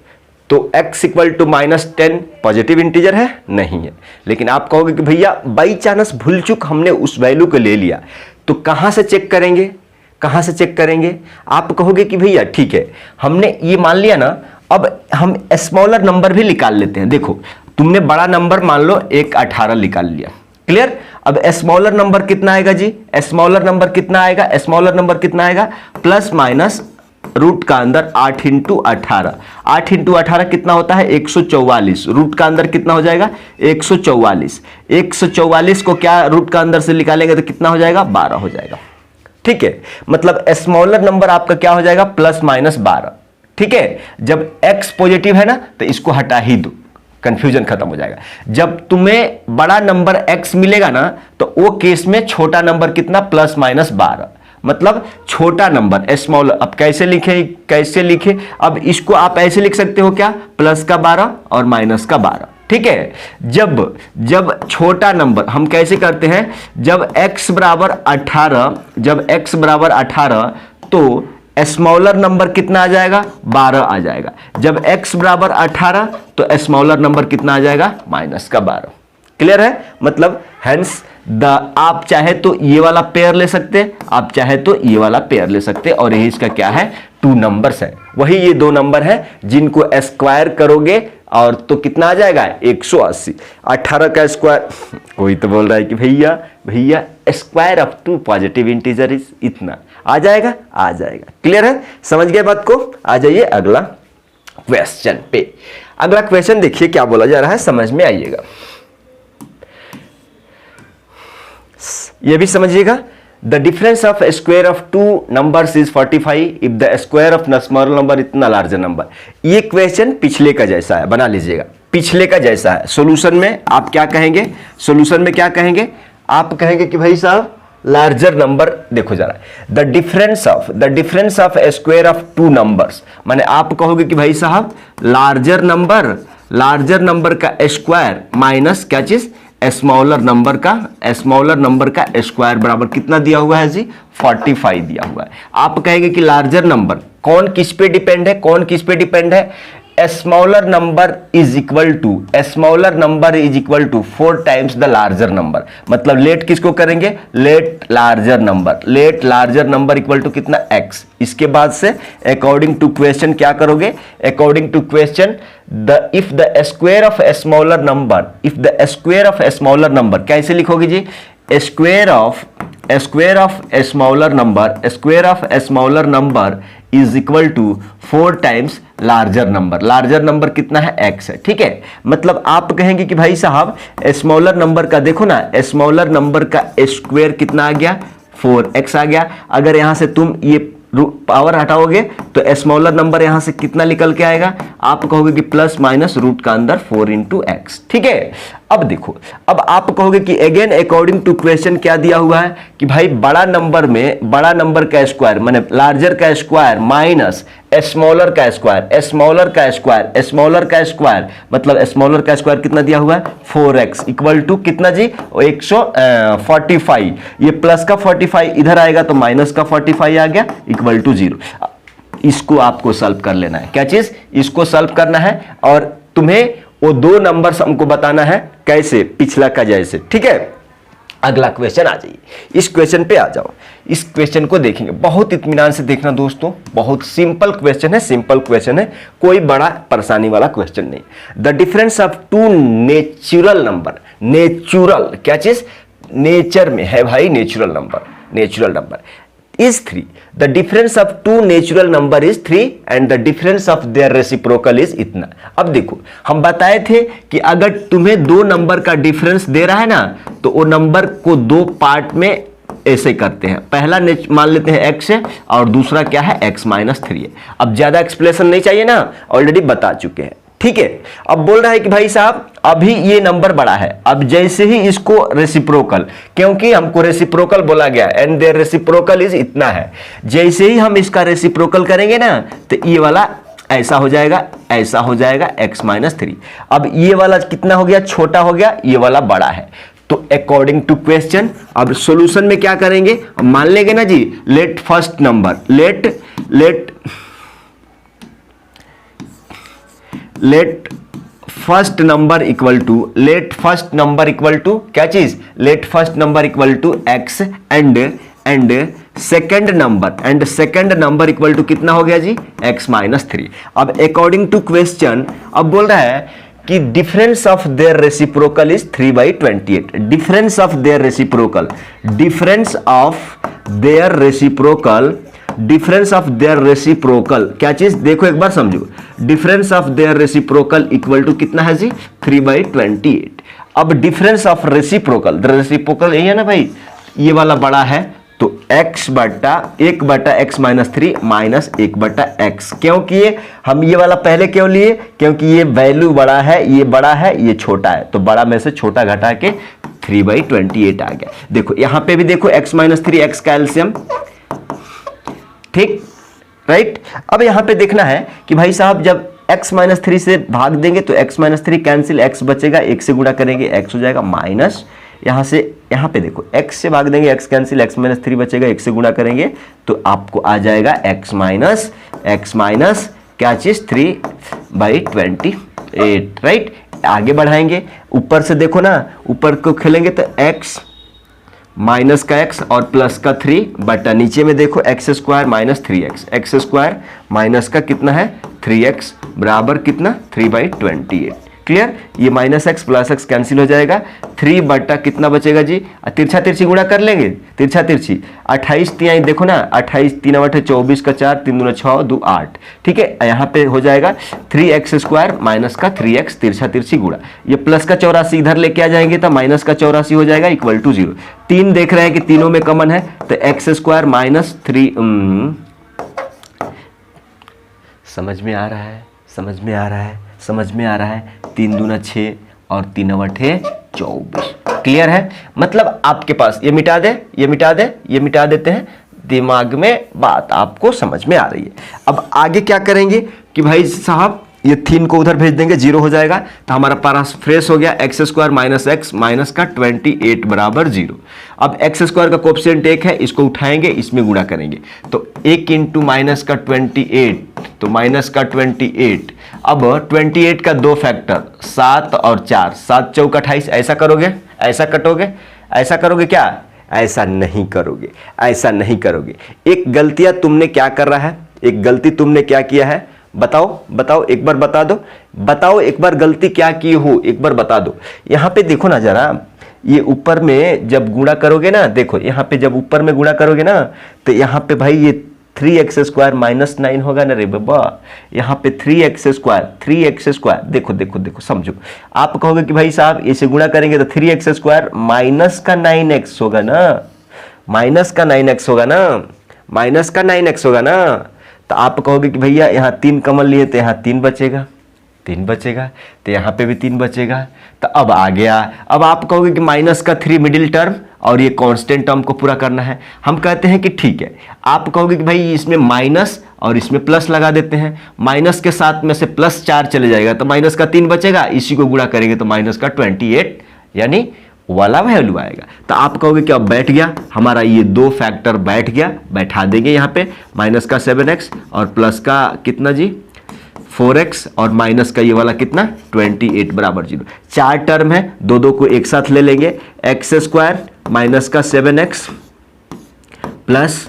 तो x equal to minus 10 positive integer है? नहीं है। लेकिन आप कहोगे कि भैया बाई चांस भूल चुक हमने उस वैल्यू को ले लिया, तो कहां से चेक करेंगे? आप कहोगे कि भैया ठीक है, हमने ये मान लिया ना, अब हम स्मॉलर नंबर भी निकाल लेते हैं। देखो, तुमने बड़ा नंबर मान लो एक 18 निकाल लिया। क्लियर। अब स्मॉलर नंबर कितना आएगा जी? स्मॉलर नंबर कितना आएगा? प्लस माइनस रूट का अंदर 8 इंटू 18, 8 इंटू 18 कितना होता है? 144। रूट का अंदर कितना हो जाएगा? 144। 144 को क्या रूट का अंदर से निकालेंगे तो कितना हो जाएगा? 12 हो जाएगा। ठीक है, मतलब स्मॉलर नंबर आपका क्या हो जाएगा? Plus minus 12। ठीक है, जब x पॉजिटिव है ना तो इसको हटा ही दो, कंफ्यूजन खत्म हो जाएगा। जब तुम्हें बड़ा नंबर x मिलेगा ना तो वो केस में छोटा नंबर कितना? Plus minus 12। मतलब छोटा नंबर स्मॉल। अब कैसे लिखे, अब इसको आप ऐसे लिख सकते हो क्या, प्लस का 12 और माइनस का 12, ठीक है। जब छोटा नंबर हम कैसे करते हैं, जब x बराबर 18 तो स्मॉलर नंबर कितना आ जाएगा, 12 आ जाएगा। जब x बराबर 18 तो स्मॉलर नंबर कितना आ जाएगा, माइनस का 12। क्लियर है, मतलब हेंस आप चाहे तो ये वाला पेयर ले सकते, आप चाहे तो ये वाला पेयर ले सकते, और यही इसका क्या है, 2 नंबर्स है। वही ये 2 नंबर है जिनको स्क्वायर करोगे और तो कितना आ जाएगा, 180। 18 का स्क्वायर, कोई तो बोल रहा है कि भैया square of 2 positive integer is इतना, आ जाएगा। क्लियर है, समझ गए बात को। आ जाइए अगला क्वेश्चन पे। अगला क्वेश्चन देखिए क्या बोला जा रहा है, समझ में आइएगा, ये भी समझिएगा। The difference of square of 2 numbers is 45 if the square of small number इतना लार्जर नंबर। ये क्वेश्चन पिछले का जैसा है, बना लीजिएगा, पिछले का जैसा है। सॉल्यूशन में आप क्या कहेंगे, आप कहेंगे कि भाई साहब लार्जर नंबर देखो जरा, the difference of square of 2 numbers, माने आप कहोगे कि भाई साहब लार्जर नंबर का स्क्वायर माइनस क्या चीज, स्मॉलर नंबर का स्क्वायर बराबर कितना दिया हुआ है जी, 45 दिया हुआ है। आप कहेंगे कि लार्जर नंबर कौन किस पे डिपेंड है, smaller number is equal to 4 times the larger number. मतलब लेट किसको करेंगे, let larger number equal to कितना, x। इसके बाद से अकॉर्डिंग टू क्वेश्चन क्या करोगे, according to question if the square of smaller number कैसे लिखोगे जी, square of smaller number is equal to 4 times larger number कितना है, x है, ठीक है। मतलब आप कहेंगे कि भाई साहब स्मॉलर नंबर का देखो ना, स्मॉलर नंबर का स्क्वायर कितना आ गया, 4x आ गया। अगर यहां से तुम ये पावर हटाओगे तो स्मॉलर नंबर यहां से कितना निकल के आएगा, आप कहोगे कि प्लस माइनस रूट का अंदर 4 इंटू एक्स, ठीक है। अब देखो, अब आप कहोगे कि अगेन अकॉर्डिंग टू क्वेश्चन क्या दिया हुआ है कि भाई बड़ा नंबर का स्क्वायर माने लार्जर का स्क्वायर माइनस स्मॉलर का स्क्वायर मतलब स्मॉलर का स्क्वायर कितना दिया हुआ है, 4x इक्वल टू कितना जी, 145। ये प्लस का 45 इधर आएगा तो माइनस का 45 आ गया इक्वल टू 0। इसको आपको सॉल्व कर लेना है, क्या चीज, इसको सॉल्व करना है और तुम्हें वो 2 नंबर्स हमको बताना है कैसे, पिछला का जैसे, ठीक है। अगला क्वेश्चन आ जाइए, इस क्वेश्चन पे आ जाओ। इस क्वेश्चन को देखेंगे, बहुत इत्मीनान से देखना दोस्तों, बहुत सिंपल क्वेश्चन है, कोई बड़ा परेशानी वाला क्वेश्चन नहीं। The difference of 2 natural number, क्या चीज, नेचर में है भाई, natural number is 3. The difference of 2 natural number is 3 and the difference of their reciprocal is इतना। अब देखो, हम बताए थे कि अगर तुम्हें 2 नंबर का डिफरेंस दे रहा है ना, तो वो नंबर को 2 पार्ट में ऐसे करते हैं। पहला मान लेते हैं x है और दूसरा क्या है, x माइनस 3 है। अब ज्यादा एक्सप्लेनेशन नहीं चाहिए ना, ऑलरेडी बता चुके हैं, ठीक है। अब बोल रहा है कि भाई साहब अभी ये नंबर बड़ा है, अब जैसे ही इसको रेसिप्रोकल, क्योंकि हमको रेसिप्रोकल बोला गया एंड देयर रेसिप्रोकल इज इतना है, जैसे ही हम इसका रेसिप्रोकल करेंगे ना तो ये वाला ऐसा हो जाएगा x माइनस 3। अब ये वाला कितना हो गया, छोटा हो गया, ये वाला बड़ा है। तो अकॉर्डिंग टू क्वेश्चन अब सॉल्यूशन में क्या करेंगे, मान लेंगे ना जी, let first number equal to क्या चीज, let first number equal to x and second number equal to कितना हो गया जी, x माइनस 3। अब अकॉर्डिंग टू क्वेश्चन अब बोल रहा है कि difference of their reciprocal is 3/28। Difference of their reciprocal क्या चीज, देखो एक बार समझो, difference of their reciprocal equal to कितना है जी, 3/28। अब डिफरेंस ऑफ रेसिप्रोकल यही है ना भाई, ये वाला बड़ा है तो 1/x माइनस 3 माइनस 1/x। क्योंकि हम ये वाला पहले क्यों लिए, क्योंकि ये वैल्यू बड़ा है, ये छोटा है, तो बड़ा में से छोटा घटा के 3/28 आ गया। देखो यहां पे भी देखो x माइनस 3 x का एलसीएम ठीक, राइट। अब यहां पे देखना है कि भाई साहब जब x माइनस 3 से भाग देंगे तो x माइनस 3 कैंसिल, x बचेगा, 1 से गुणा करेंगे x हो जाएगा माइनस, यहां से यहां पे देखो x से भाग देंगे x कैंसिल, x माइनस 3 बचेगा, 1 से गुणा करेंगे तो आपको आ जाएगा x माइनस क्या चीज 3/28, राइट। आगे बढ़ाएंगे, ऊपर से देखो ना, ऊपर को खेलेंगे तो x माइनस का x और प्लस का 3 बटा नीचे में देखो x square minus 3x, x square minus का कितना है 3x बराबर कितना 3/28। क्लियर, ये minus x plus x cancel हो जाएगा, 3 बटा कितना बचेगा जी, तिरछा तिरछी गुणा कर लेंगे, तिरछा तिरछी 28 तिहाई देखो ना, 28 3 बटे 24 का 4, 3 दूना 6 2 8, ठीक है। यहाँ पे हो जाएगा 3x स्क्वायर माइनस का 3x तिरछा तिरछी गुणा, ये प्लस का 84 इधर लेके आ जाएंगे तो माइनस का 84 हो जाएगा इक्वल टू 0। 3 देख रहे हैं कि तीनों में कॉमन है तो x स्क्वायर माइनस 3, समझ में आ रहा है, समझ में आ रहा है, समझ में आ रहा है, 3 दूना 6 और 3 बटे 24। क्लियर है, मतलब आपके पास ये मिटा दे, ये मिटा दे, ये मिटा देते हैं, दिमाग में बात आपको समझ में आ रही है। अब आगे क्या करेंगे कि भाई साहब ये 3 को उधर भेज देंगे, 0 हो जाएगा तो हमारा पास फ्रेश हो गया x square minus x minus का 28 बराबर 0। अब x स्क्वायर का कोएफिशिएंट 1 है, इसको उठाएंगे, इसमें गुणा करेंगे तो 1 इंटू माइनस का 28 तो माइनस का 28। अब 28 का 2 फैक्टर 7 और 4, 7 चौक 28, ऐसा करोगे, ऐसा कटोगे, ऐसा करोगे क्या, ऐसा नहीं करोगे, ऐसा नहीं करोगे। एक गलतियां तुमने क्या कर रहा है, एक गलती तुमने क्या किया है, बताओ बताओ एक बार बता दो, बताओ एक बार गलती क्या की हो, एक बार बता दो। यहां पे देखो ना जरा, ये ऊपर में जब गुणा करोगे ना, देखो यहाँ पे जब ऊपर में गुणा करोगे ना तो यहाँ पे भाई ये 3x स्क्वायर माइनस 9 होगा ना रे बाबा, यहाँ पे 3x स्क्वायर देखो देखो देखो समझो। आप कहोगे कि भाई साहब इसे गुणा करेंगे तो 3x स्क्वायर माइनस का 9x होगा ना, माइनस का 9x होगा ना, माइनस का 9x होगा ना। तो आप कहोगे कि भैया यहाँ 3 कॉमन लिए तो यहाँ 3 बचेगा, 3 बचेगा तो यहाँ पे भी 3 बचेगा। तो अब आ गया, अब आप कहोगे कि माइनस का 3 मिडिल टर्म और ये कांस्टेंट टर्म को पूरा करना है। हम कहते हैं कि ठीक है, आप कहोगे कि भाई इसमें माइनस और इसमें प्लस लगा देते हैं, माइनस के साथ में से प्लस 4 चले जाएगा तो माइनस का 3 बचेगा, इसी को गुणा करेंगे तो माइनस का 28 यानी वाला वैल्यू आएगा। तो आप कहोगे कि अब बैठ गया हमारा, ये 2 फैक्टर बैठ गया, बैठा देंगे यहाँ पे, माइनस का 7x और प्लस का कितना जी 4x और माइनस का ये वाला कितना 28 बराबर 0। 4 टर्म है, दो को एक साथ ले लेंगे, x स्क्वायर माइनस का 7x प्लस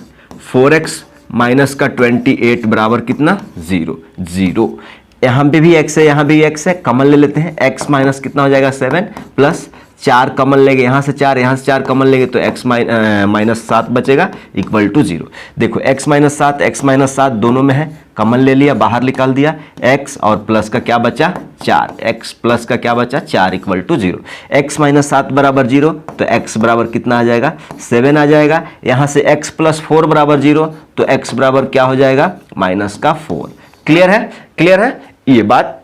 4x माइनस का 28 बराबर कितना 0 0। यहाँ पे भी x है, यहाँ भी x है, कॉमन ले लेते हैं, x माइनस कितना हो जाएगा 7 प्लस 4 कॉमन लेंगे, यहाँ से 4 यहाँ से 4 कॉमन लेंगे तो x माइनस 7 बचेगा इक्वल टू 0। देखो x माइनस 7 दोनों में है, कॉमन ले लिया, बाहर निकाल दिया, x और प्लस का क्या बचा 4, x प्लस का क्या बचा 4 इक्वल टू 0। x माइनस 7 बराबर 0 तो x बराबर कितना आ जाएगा 7 आ जाएगा। यहाँ से x प्लस 4 बराबर 0 तो x बराबर क्या हो जाएगा माइनस का 4। क्लियर है, क्लियर है, ये बात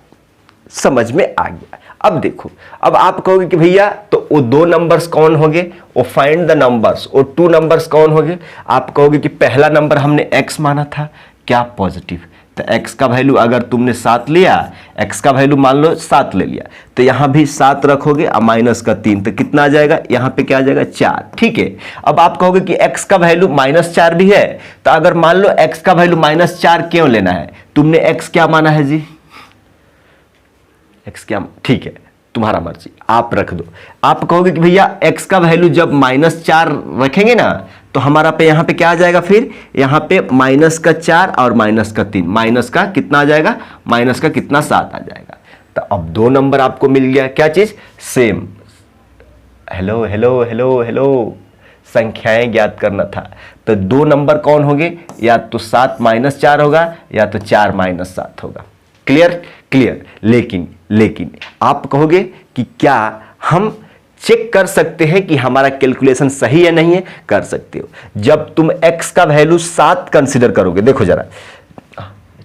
समझ में आ गया। अब देखो, अब आप कहोगे कि भैया तो वो 2 नंबर्स कौन होंगे, वो फाइंड द नंबर्स, वो 2 नंबर्स कौन होंगे। आप कहोगे कि पहला नंबर हमने x माना था क्या पॉजिटिव, तो x का वैल्यू अगर तुमने 7 लिया, x का वैल्यू मान लो 7 ले लिया तो यहाँ भी 7 रखोगे और माइनस का 3 तो कितना आ जाएगा, यहाँ पे क्या आ जाएगा 4। ठीक है, अब आप कहोगे कि x का वैल्यू -4 भी है, तो अगर मान लो x का वैल्यू -4 क्यों लेना है, तुमने x क्या माना है जी, x क्या, ठीक है तुम्हारा मर्जी, आप रख दो। आप कहोगे कि भैया x का वैल्यू जब -4 रखेंगे ना तो हमारा पे यहाँ पे क्या आ जाएगा, फिर यहाँ पे माइनस का 4 और माइनस का 3, माइनस का कितना आ जाएगा, माइनस का कितना 7 आ जाएगा। तो अब 2 नंबर आपको मिल गया, क्या चीज same, hello hello hello hello, संख्याएं ज्ञात करना था। तो 2 नंबर कौन होंगे, या तो 7 - 4 होगा या तो 4 - 7 होगा। Clear, clear. लेकिन आप कहोगे कि क्या हम चेक कर सकते हैं कि हमारा कैलकुलेशन सही है नहीं है, कर सकते हो। जब तुम x का वैल्यू 7 कंसीडर करोगे, देखो जरा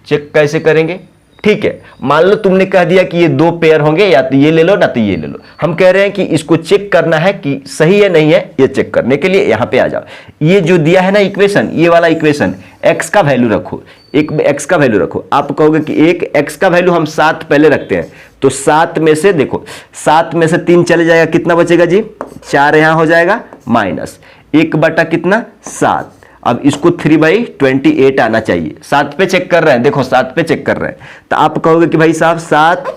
चेक कैसे करेंगे, ठीक है, मान लो तुमने कह दिया कि ये दो पेयर होंगे, या तो ये ले लो ना तो ये ले लो। हम कह रहे हैं कि इसको चेक करना है कि सही है नहीं है, ये चेक करने के लिए यहां पे आ जाओ। ये जो दिया है ना इक्वेशन, ये वाला इक्वेशन, x का वैल्यू रखो, एक x का वैल्यू रखो। आप कहोगे कि एक x का वैल्यू हम 7 पहले रखते हैं, तो 7 में से देखो 7 में से 3 चले जाएगा, कितना बचेगा जी? 4 यहां हो जाएगा, माइनस 1 बटा कितना? 7। अब इसको 3/28 आना चाहिए। 7 पे चेक कर रहे हैं, देखो 7 पे चेक कर रहे हैं, तो आप कहोगे कि भाई साहब 7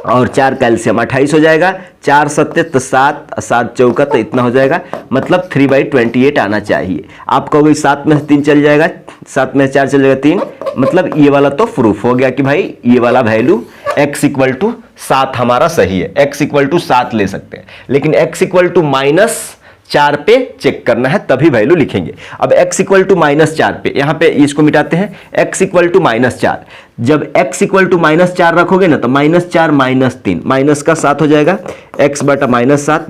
और 4 कैल्शियम 28 हो जाएगा, 4 सत्ते तो 7, 7 चौका तो इतना हो जाएगा, मतलब 3/28 आना चाहिए। आप कहोगे 7 में से 3 चल जाएगा, 7 में से 4 चल जाएगा 3, मतलब ये वाला तो प्रूफ हो गया कि भाई ये वाला वैल्यू x इक्वल टू 7 हमारा सही है। x इक्वल टू 7 ले सकते हैं, लेकिन x इक्वल टू -4 पे चेक करना है, तभी वैल्यू लिखेंगे। अब x इक्वल टू -4 पे, यहां पे इसको मिटाते हैं, x इक्वल टू -4। जब x इक्वल टू -4 रखोगे ना, तो -4 -3 माइनस का 7 हो जाएगा, x बटा -7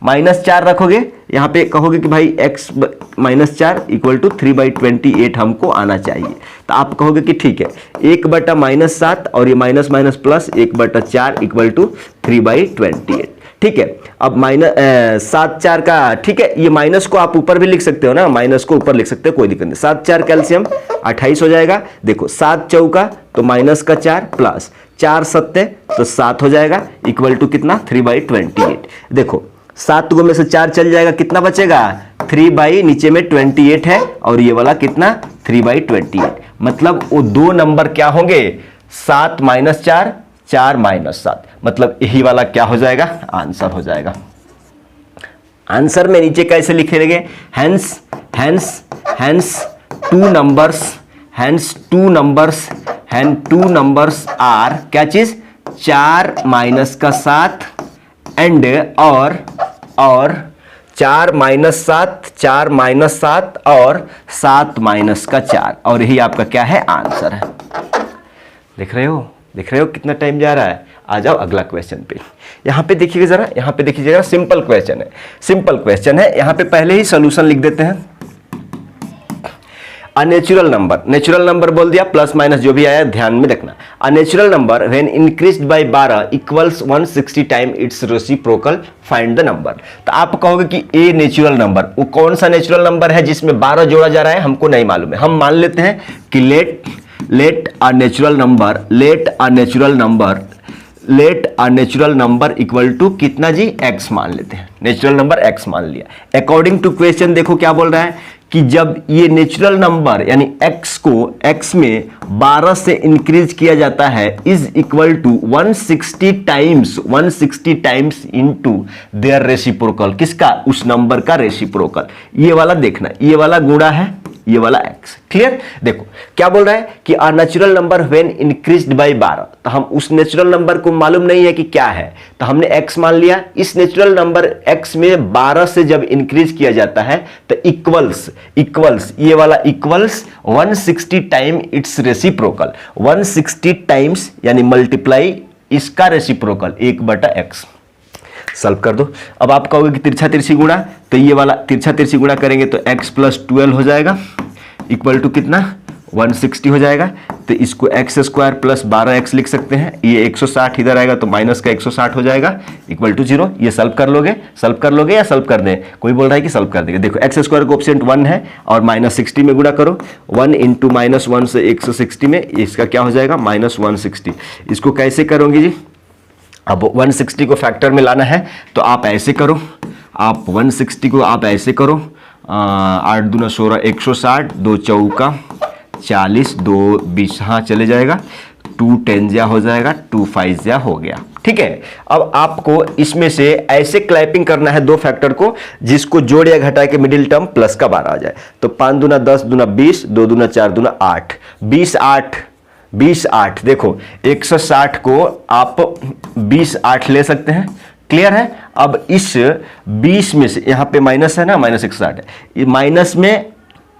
-4 रखोगे, यहां पे कहोगे कि भाई x -4 इक्वल टू 3/28 हमको आना चाहिए। तो आप कहोगे कि ठीक है, 1 बटा -7 और ये माइनस माइनस प्लस 1 बटा 4 इक्वल टू 3/28। ठीक है, अब -7 4 का, ठीक है, ये माइनस को आप ऊपर भी लिख सकते हो ना, माइनस को ऊपर लिख सकते हो, कोई दिक्कत नहीं। 7 4 कैल्शियम 28 हो जाएगा। देखो 7 चौका तो -4 प्लस 4 सत्ते तो 7 हो जाएगा, इक्वल टू कितना? 3/28। देखो 7 गो में से 4 चल जाएगा, कितना बचेगा? 3 नीचे में 28 है, और ये वाला कितना? 3/28। मतलब वो दो नंबर क्या होंगे? 7 -4 4 -7, मतलब यही वाला क्या हो जाएगा? आंसर हो जाएगा। आंसर में नीचे कैसे लिखेंगे? हेंस टू नंबर्स आर क्या चीज? 4 माइनस का 7 एंड और 4 -7 4 -7 और 7 माइनस का 4, और यही आपका क्या है? आंसर है। देख रहे हो कितना टाइम जा रहा है? आ जाओ अगला क्वेश्चन पे। यहां पे देखिएगा जरा, यहां पे देखिए जरा, सिंपल क्वेश्चन है। यहां पे पहले ही सॉल्यूशन लिख देते हैं। अ नेचुरल नंबर बोल दिया, प्लस माइनस जो भी आया ध्यान में रखना। अ natural number when increased by 12 equals 160 time it's reciprocal, find the number. तो आप कहोगे कि ए नेचुरल नंबर, वो कौन सा नेचुरल नंबर है जिसमें 12 जोड़ा जा रहा है? हमको नहीं मालूम है। हम मान लेते हैं कि let a natural number equal to कितना जी? x मान लेते हैं। नेचुरल नंबर x मान लिया। अकॉर्डिंग टू क्वेश्चन देखो क्या बोल रहा है कि जब ये नेचुरल नंबर यानी x को x में 12 से इंक्रीज किया जाता है, is equal to 160 times into their reciprocal. किसका? उस नंबर का रेसिप्रोकल। ये वाला देखना, ये वाला गुणा है, ये वाला x। क्लियर? देखो क्या बोल रहा है कि अ natural number when increased by 12, तो हम उस नेचुरल नंबर को मालूम नहीं है कि क्या है, तो हमने x मान लिया। इस नेचुरल नंबर x में 12 से जब इंक्रीज किया जाता है तो इक्वल्स ये वाला equals 160 time it's reciprocal. 160 times यानी मल्टीप्लाई इसका रेसिप्रोकल 1/x। सॉल्व कर दो। अब आप कहोगे कि तिरछा तिरछी गुणा, तो ये वाला तिरछा तिरछी गुणा करेंगे तो x + 12 हो जाएगा, इक्वल टू कितना? 160 हो जाएगा। तो इसको x² + 12x लिख सकते हैं। ये 160 इधर आएगा तो माइनस का 160 हो जाएगा, इक्वल टू 0। ये सॉल्व कर लोगे या सॉल्व कर दें? कोई बोल रहा है कि सॉल्व कर देंगे। देखो x² को ऑप्शन 1 है और -60 में गुणा करो। 1 × -1 से 160 में इसका क्या हो जाएगा? -160। इसको कैसे करोगे जी? अब 160 को फैक्टर में लाना है तो आप ऐसे करो, आप 160 को आप ऐसे करो, 8 दूना 16, 160, 2 चौका 40, 2 20, हाँ चले जाएगा, 2 10 हो जाएगा, 2 5 हो गया। ठीक है, अब आपको इसमें से ऐसे क्लैपिंग करना है दो फैक्टर को जिसको जोड़ या घटा के मिडिल टर्म प्लस का 12 आ जाए। तो 5 दूना 10, दूना 20, 2 दूना 4, दूना 8, 20 8। देखो 160 को आप 20 8 ले सकते हैं। क्लियर है? अब इस 20 में से यहाँ पे माइनस है ना, -160 है, ये माइनस में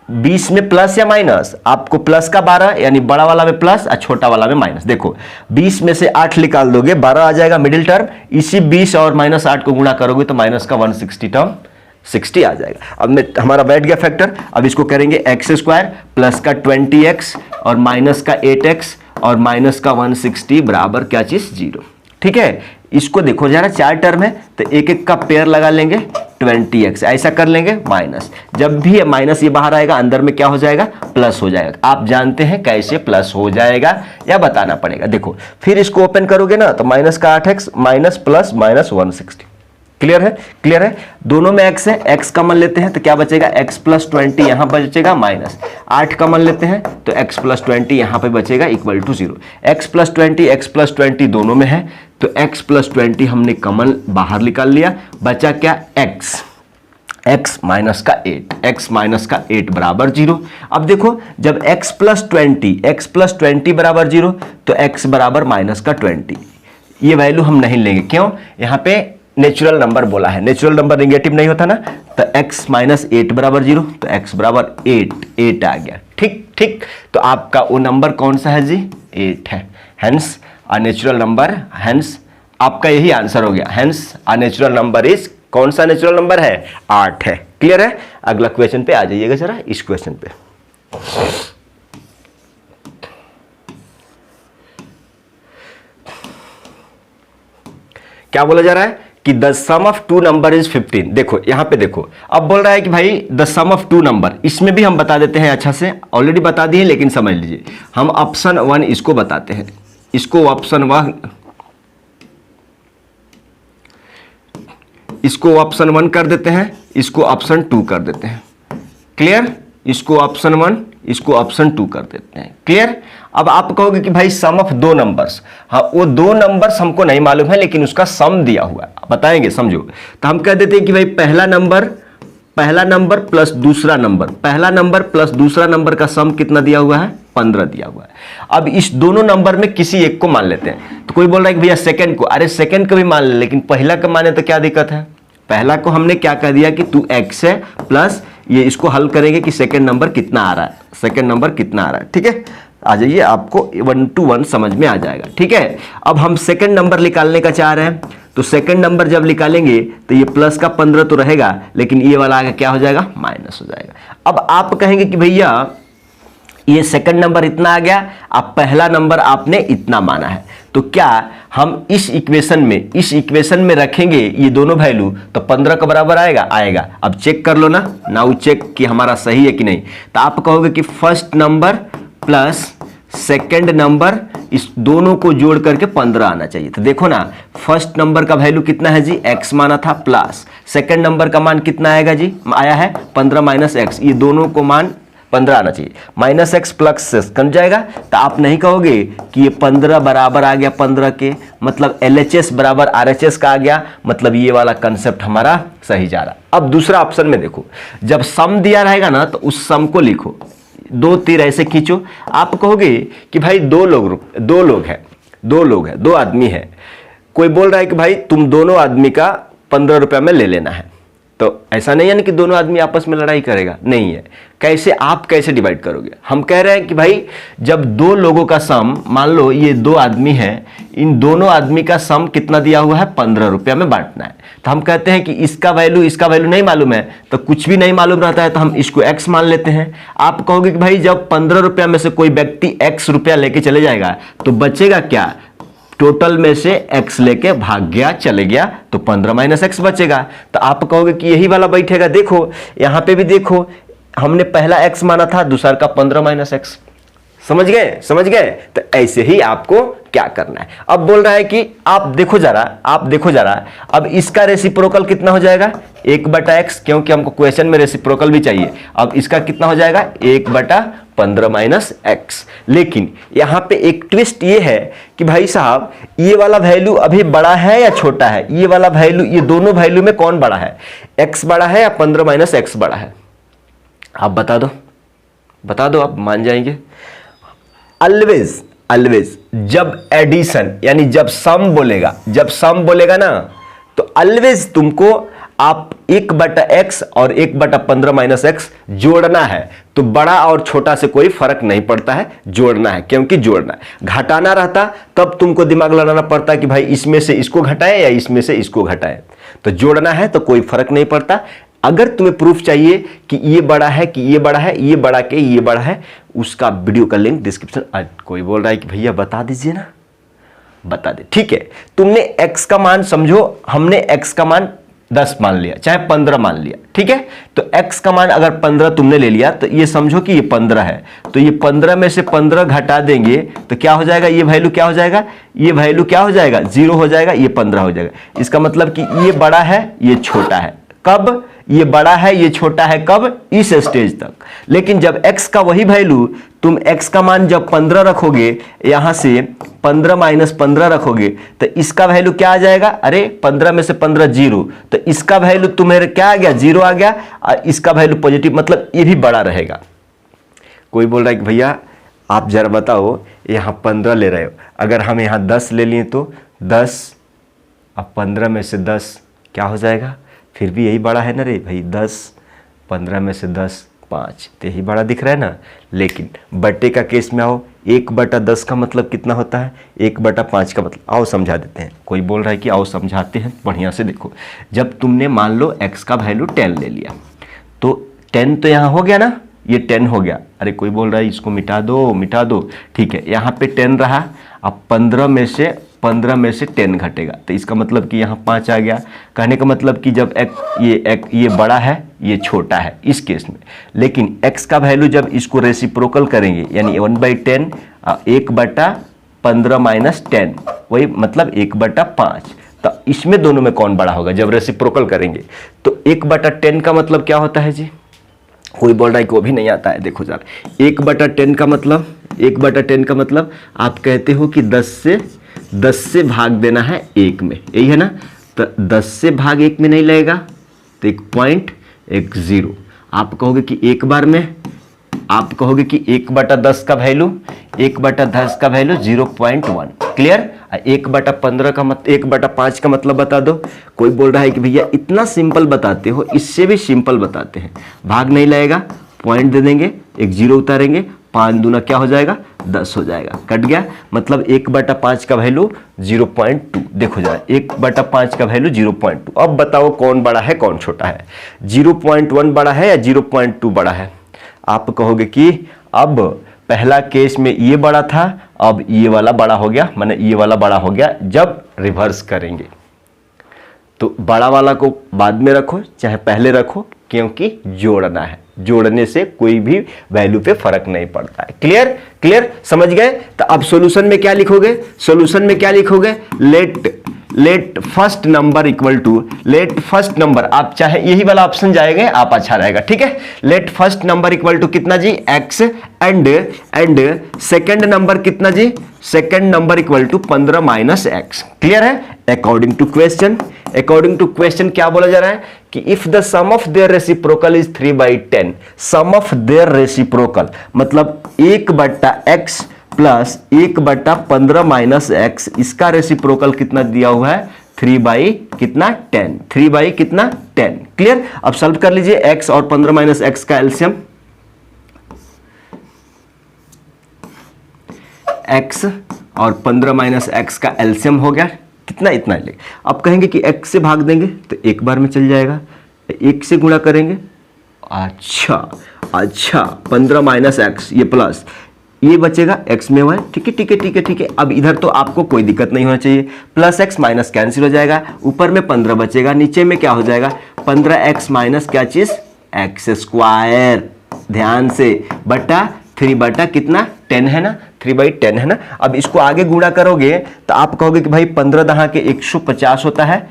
20 में प्लस या माइनस? आपको प्लस का 12 यानी बड़ा वाला में प्लस और छोटा वाला में माइनस। देखो 20 में से 8 निकाल दोगे, 12 आ जाएगा मिडिल टर्म। इसी 20 और -8 को गुणा करोगे तो माइनस का 160 टर्म 60 आ जाएगा। अब हमारा बैठ गया फैक्टर। अब इसको करेंगे x² प्लस का 20x और माइनस का 8x और माइनस का 160 बराबर क्या चीज 0। ठीक है, इसको देखो जरा 4 टर्म है तो एक एक का पेयर लगा लेंगे 20x, ऐसा कर लेंगे माइनस। जब भी माइनस ये बाहर आएगा अंदर में क्या हो जाएगा प्लस हो जाएगा। आप जानते हैं कैसे प्लस हो जाएगा या बताना पड़ेगा। देखो फिर इसको ओपन करोगे ना तो माइनस का 8x minus plus minus 160। Clear है, क्लियर है। दोनों में x है, x कॉमन लेते हैं तो क्या बचेगा x प्लस 20 यहां बचेगा माइनस 8 कॉमन लेते हैं तो x प्लस 20 यहां पे बचेगा इक्वल टू 0। x प्लस 20 दोनों में है तो x प्लस 20 हमने कॉमन बाहर निकाल लिया, बचा क्या x माइनस का 8 बराबर 0। अब देखो जब x प्लस 20 बराबर 0 तो x बराबर माइनस का 20, ये वैल्यू हम नहीं लेंगे। क्यों? यहाँ पे नेचुरल नंबर बोला है, नेचुरल नंबर नेगेटिव नहीं होता ना। तो x माइनस 8 बराबर 0 तो x बराबर 8 आ गया। ठीक ठीक, तो आपका वो नंबर कौन सा है जी 8 है। हेंस अ नेचुरल नंबर, हेंस आपका यही आंसर हो गया। Hence a natural number is, कौन सा नेचुरल नंबर है 8 है। क्लियर है। अगला क्वेश्चन पे आ जाइएगा जरा, इस क्वेश्चन पे क्या बोला जा रहा है कि the sum of two number is 15। देखो यहां पे देखो, अब बोल रहा है कि भाई the sum of two number, इसमें भी हम बता देते हैं अच्छा से, ऑलरेडी बता दिए लेकिन समझ लीजिए। हम ऑप्शन 1 इसको बताते हैं, इसको ऑप्शन 1, इसको ऑप्शन 1 कर देते हैं, इसको ऑप्शन 2 कर देते हैं। क्लियर, इसको ऑप्शन 1 इसको ऑप्शन 2 कर देते हैं। क्लियर। अब आप कहोगे कि भाई सम ऑफ दो नंबर्स, हाँ वो दो नंबर्स हमको नहीं मालूम है लेकिन उसका सम दिया हुआ है, बताएंगे समझो। तो हम कह देते हैं कि भाई पहला नंबर प्लस दूसरा नंबर, पहला नंबर प्लस दूसरा नंबर का सम कितना दिया हुआ है 15 दिया हुआ है। अब इस दोनों नंबर में किसी एक को मान लेते हैं। तो कोई बोल रहा है कि भैया सेकंड को, अरे सेकंड को भी मान ले लेकिन पहला का माने तो क्या दिक्कत है। पहला को हमने क्या कह दिया कि तू x है प्लस ये, इसको हल करेंगे कि सेकंड नंबर कितना आ रहा है, सेकंड नंबर कितना आ रहा है। ठीक है, आ जाइए, आपको 1 to 1 समझ में आ जाएगा। ठीक है, अब हम सेकंड नंबर निकालने का चाह रहे हैं तो सेकंड नंबर जब निकालेंगे तो ये प्लस का 15 तो रहेगा लेकिन ये वाला आगे क्या हो जाएगा माइनस हो जाएगा। अब आप कहेंगे कि भैया ये सेकंड नंबर इतना आ गया, अब पहला नंबर आपने इतना माना है, तो क्या हम इस इक्वेशन में रखेंगे ये दोनों वैल्यू तो 15 के बराबर आएगा। अब चेक कर लो ना, नाउ चेक कि हमारा सही है कि नहीं। तो आप कहोगे कि first number plus second number, इस दोनों को जोड़ करके 15 आना चाहिए। तो देखो ना, फर्स्ट नंबर का वैल्यू कितना है जी x माना था, प्लस सेकंड नंबर का मान कितना आएगा जी, आया है 15 माइनस x, ये दोनों को मान 15 आना चाहिए। माइनस एक्स प्लस एक्स कम जाएगा तो आप नहीं कहोगे कि ये 15 बराबर आ गया 15 के, मतलब LHS बराबर RHS का आ गया, मतलब ये वाला कंसेप्ट हमारा सही जा रहा। अब दूसरा ऑप्शन में देखो, जब सम दिया रहेगा ना तो उस सम को लिखो, 2 तीर ऐसे खींचो। आप कहोगे कि भाई दो लोग हैं, दो आदमी है। कोई बोल रहा है कि भाई तुम दोनों आदमी का 15 रुपया में ले लेना है, तो ऐसा नहीं है ना कि दोनों आदमी आपस में लड़ाई करेगा, नहीं है। कैसे, आप कैसे डिवाइड करोगे। हम कह रहे हैं कि भाई जब दो लोगों का सम, मान लो ये 2 आदमी हैं, इन दोनों आदमी का सम कितना दिया हुआ है 15 रुपया में बांटना है। तो हम कहते हैं कि इसका वैल्यू नहीं मालूम है, तो कुछ भी नहीं मालूम रहता है तो हम इसको x मान लेते हैं। आप कहोगे कि भाई जब 15 रुपया में से कोई व्यक्ति x रुपया लेके चले जाएगा तो बचेगा क्या, टोटल में से x लेके भाग गया चले गया तो 15 माइनस एक्स बचेगा। तो आप कहोगे कि यही वाला बैठेगा। देखो यहां पे भी देखो, हमने पहला x माना था, दूसरा का 15 माइनस एक्स। समझ गए। तो ऐसे ही आपको क्या करना है। अब बोल रहा है कि आप देखो जरा, अब इसका रेसिप्रोकल कितना हो जाएगा 1/x, क्योंकि हमको क्वेश्चन में रेसिप्रोकल भी चाहिए। अब इसका कितना हो जाएगा 1/15 माइनस एक्स। लेकिन यहां पे एक ट्विस्ट ये है कि भाई साहब ये वाला वैल्यू अभी बड़ा है या छोटा है, ये वाला वैल्यू, ये दोनों वैल्यू में कौन बड़ा है, x बड़ा है या 15 माइनस एक्स बड़ा है। आप बता दो, आप मान जाएंगे। ऑलवेज जब एडिशन यानी जब सम बोलेगा ना तो ऑलवेज तुमको आप 1/x और 1/15 माइनस एक्स जोड़ना है। तो बड़ा और छोटा से कोई फर्क नहीं पड़ता है, जोड़ना है, क्योंकि जोड़ना है। घटाना रहता तब तुमको दिमाग लगाना पड़ता कि भाई इसमें से इसको घटाएं या इसमें से इसको घटाएं। तो जोड़ना है तो कोई फर्क नहीं पड़ता। अगर तुम्हें प्रूफ चाहिए कि ये बड़ा है कि ये बड़ा है, ये बड़ा के ये बड़ा है, उसका वीडियो का लिंक डिस्क्रिप्शन। कोई बोल रहा है कि भैया बता दीजिए ना, बता दे, ठीक है। तुमने x का मान समझो, हमने x का मान 10 मान लिया, चाहे 15 मान लिया, ठीक है। तो x का मान अगर 15 तुमने ले लिया तो ये समझो कि ये 15 है, तो ये 15 में से 15 घटा देंगे तो क्या हो जाएगा, ये वैल्यू क्या हो जाएगा, ये वैल्यू क्या हो जाएगा, 0 हो जाएगा, ये 15 हो जाएगा। इसका मतलब कि ये बड़ा है ये छोटा है। कब ये बड़ा है ये छोटा है, कब, इस स्टेज तक। लेकिन जब x का वही वैल्यू, तुम x का मान जब 15 रखोगे, यहां से 15 माइनस 15 रखोगे तो इसका वैल्यू क्या आ जाएगा, अरे 15 में से 15 0, तो इसका वैल्यू तुम्हें क्या आ गया, 0 आ गया, और इसका वैल्यू पॉजिटिव, मतलब ये भी बड़ा रहेगा। कोई बोल रहा है कि भैया आप जरा बताओ, यहाँ 15 ले रहे हो, अगर हम यहाँ 10 ले लिए तो 10, अब 15 में से 10 क्या हो जाएगा, फिर भी यही बड़ा है ना रे भाई, 10, 15 में से 10 5, तो यही बड़ा दिख रहा है ना। लेकिन बट्टे का केस में आओ, 1/10 का मतलब कितना होता है, 1/5 का मतलब, आओ समझा देते हैं। कोई बोल रहा है कि आओ समझाते हैं, बढ़िया से देखो। जब तुमने मान लो x का वैल्यू 10 ले लिया, तो 10 तो यहाँ हो गया ना, ये 10 हो गया। अरे कोई बोल रहा है इसको मिटा दो, ठीक है, यहाँ पे 10 रहा, अब 15 में से 10 घटेगा, तो इसका मतलब कि यहाँ 5 आ गया। कहने का मतलब कि जब ये बड़ा है ये छोटा है इस केस में। लेकिन x का वैल्यू जब इसको रेसिप्रोकल करेंगे, यानी 1/10, 1/15 माइनस 10, वही मतलब 1/5, तो इसमें दोनों में कौन बड़ा होगा जब रेसिप्रोकल करेंगे। तो 1/10 का मतलब क्या होता है जी, कोई बोल रहा है कि वो भी नहीं आता है। देखो जरा, 1/10 का मतलब आप कहते हो कि 10 से भाग देना है 1 में, यही है ना। तो 10 से भाग 1 में नहीं लगेगा तो 1.10। आप कहोगे कि एक बार में, आप कहोगे कि 1/10 का वैल्यू 0.1, क्लियर। 1/15 का मतलब 1/5 का मतलब बता दो। कोई बोल रहा है कि भैया इतना सिंपल बताते हो, इससे भी सिंपल बताते हैं। भाग नहीं लगेगा, पॉइंट दे देंगे, एक 0 उतारेंगे, 5 दूना क्या हो जाएगा, 10 हो जाएगा, कट गया। मतलब 1/5 का वैल्यू 0.2। देखो जरा, 1/5 का वैल्यू 0.2। अब बताओ कौन बड़ा है कौन छोटा है, 0.1 बड़ा है या 0.2 बड़ा है। आप कहोगे कि अब पहला केस में ये बड़ा था, अब ये वाला बड़ा हो गया, माने ये वाला बड़ा हो गया। जब रिवर्स करेंगे तो बड़ा वाला को बाद में रखो चाहे पहले रखो, क्योंकि जोड़ना है, जोड़ने से कोई भी वैल्यू पे फर्क नहीं पड़ता है। क्लियर, समझ गए। तो अब सॉल्यूशन में क्या लिखोगे, let first number equal to, let first number, आप चाहे यही वाला ऑप्शन जाएगा आप, अच्छा रहेगा, ठीक है। Let first number equal to कितना जी, x, एंड सेकंड नंबर कितना जी, second number equal to 15 minus x। Clear है। अकॉर्डिंग टू क्वेश्चन क्या बोला जा रहा है कि if the sum of their reciprocal is 3/10, sum of their reciprocal मतलब 1/x प्लस 1/15 माइनस x, इसका रेसिप्रोकल कितना दिया हुआ है, 3/10, 3/10। क्लियर। अब सॉल्व कर लीजिए, x और 15 माइनस x का एलसीएम, x और 15 माइनस x का एलसीएम हो गया कितना, इतना ले। अब कहेंगे कि x से भाग देंगे तो एक बार में चल जाएगा, 1 से गुणा करेंगे, अच्छा 15 माइनस x, ये प्लस, ये बचेगा x में 1, ठीक है। अब इधर तो आपको कोई दिक्कत नहीं होना चाहिए, प्लस x माइनस कैंसिल हो जाएगा, ऊपर में 15 बचेगा, नीचे में क्या हो जाएगा, 15x माइनस क्या चीज, x स्क्वायर, ध्यान से, बटा 3 कितना, 10 है ना, 3/10 है ना। अब इसको आगे गुणा करोगे तो आप कहोगे कि भाई 15 दहा के 150 होता है,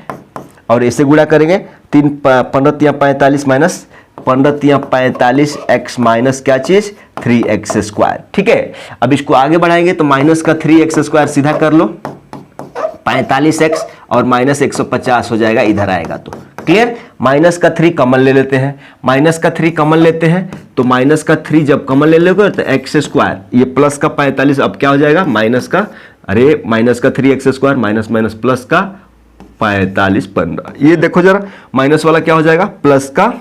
और ऐसे गुणा करेंगे 15 45 माइनस 15 45 x माइनस क्या चीज, 3x स्क्वायर, ठीक है। अब इसको आगे बढ़ाएंगे तो माइनस का 3x स्क्वायर सीधा कर लो, 45x और माइनस 150 हो जाएगा, इधर आएगा तो क्लियर। माइनस का 3 कॉमन ले लेते हैं, तो माइनस का 3 जब कॉमन ले लोगे तो x स्क्वायर, ये प्लस का 45, अब क्या हो जाएगा माइनस का 3x स्क्वायर माइनस प्लस का 45 15, ये देखो जरा, माइनस वाला क्या हो जाएगा, प्लस का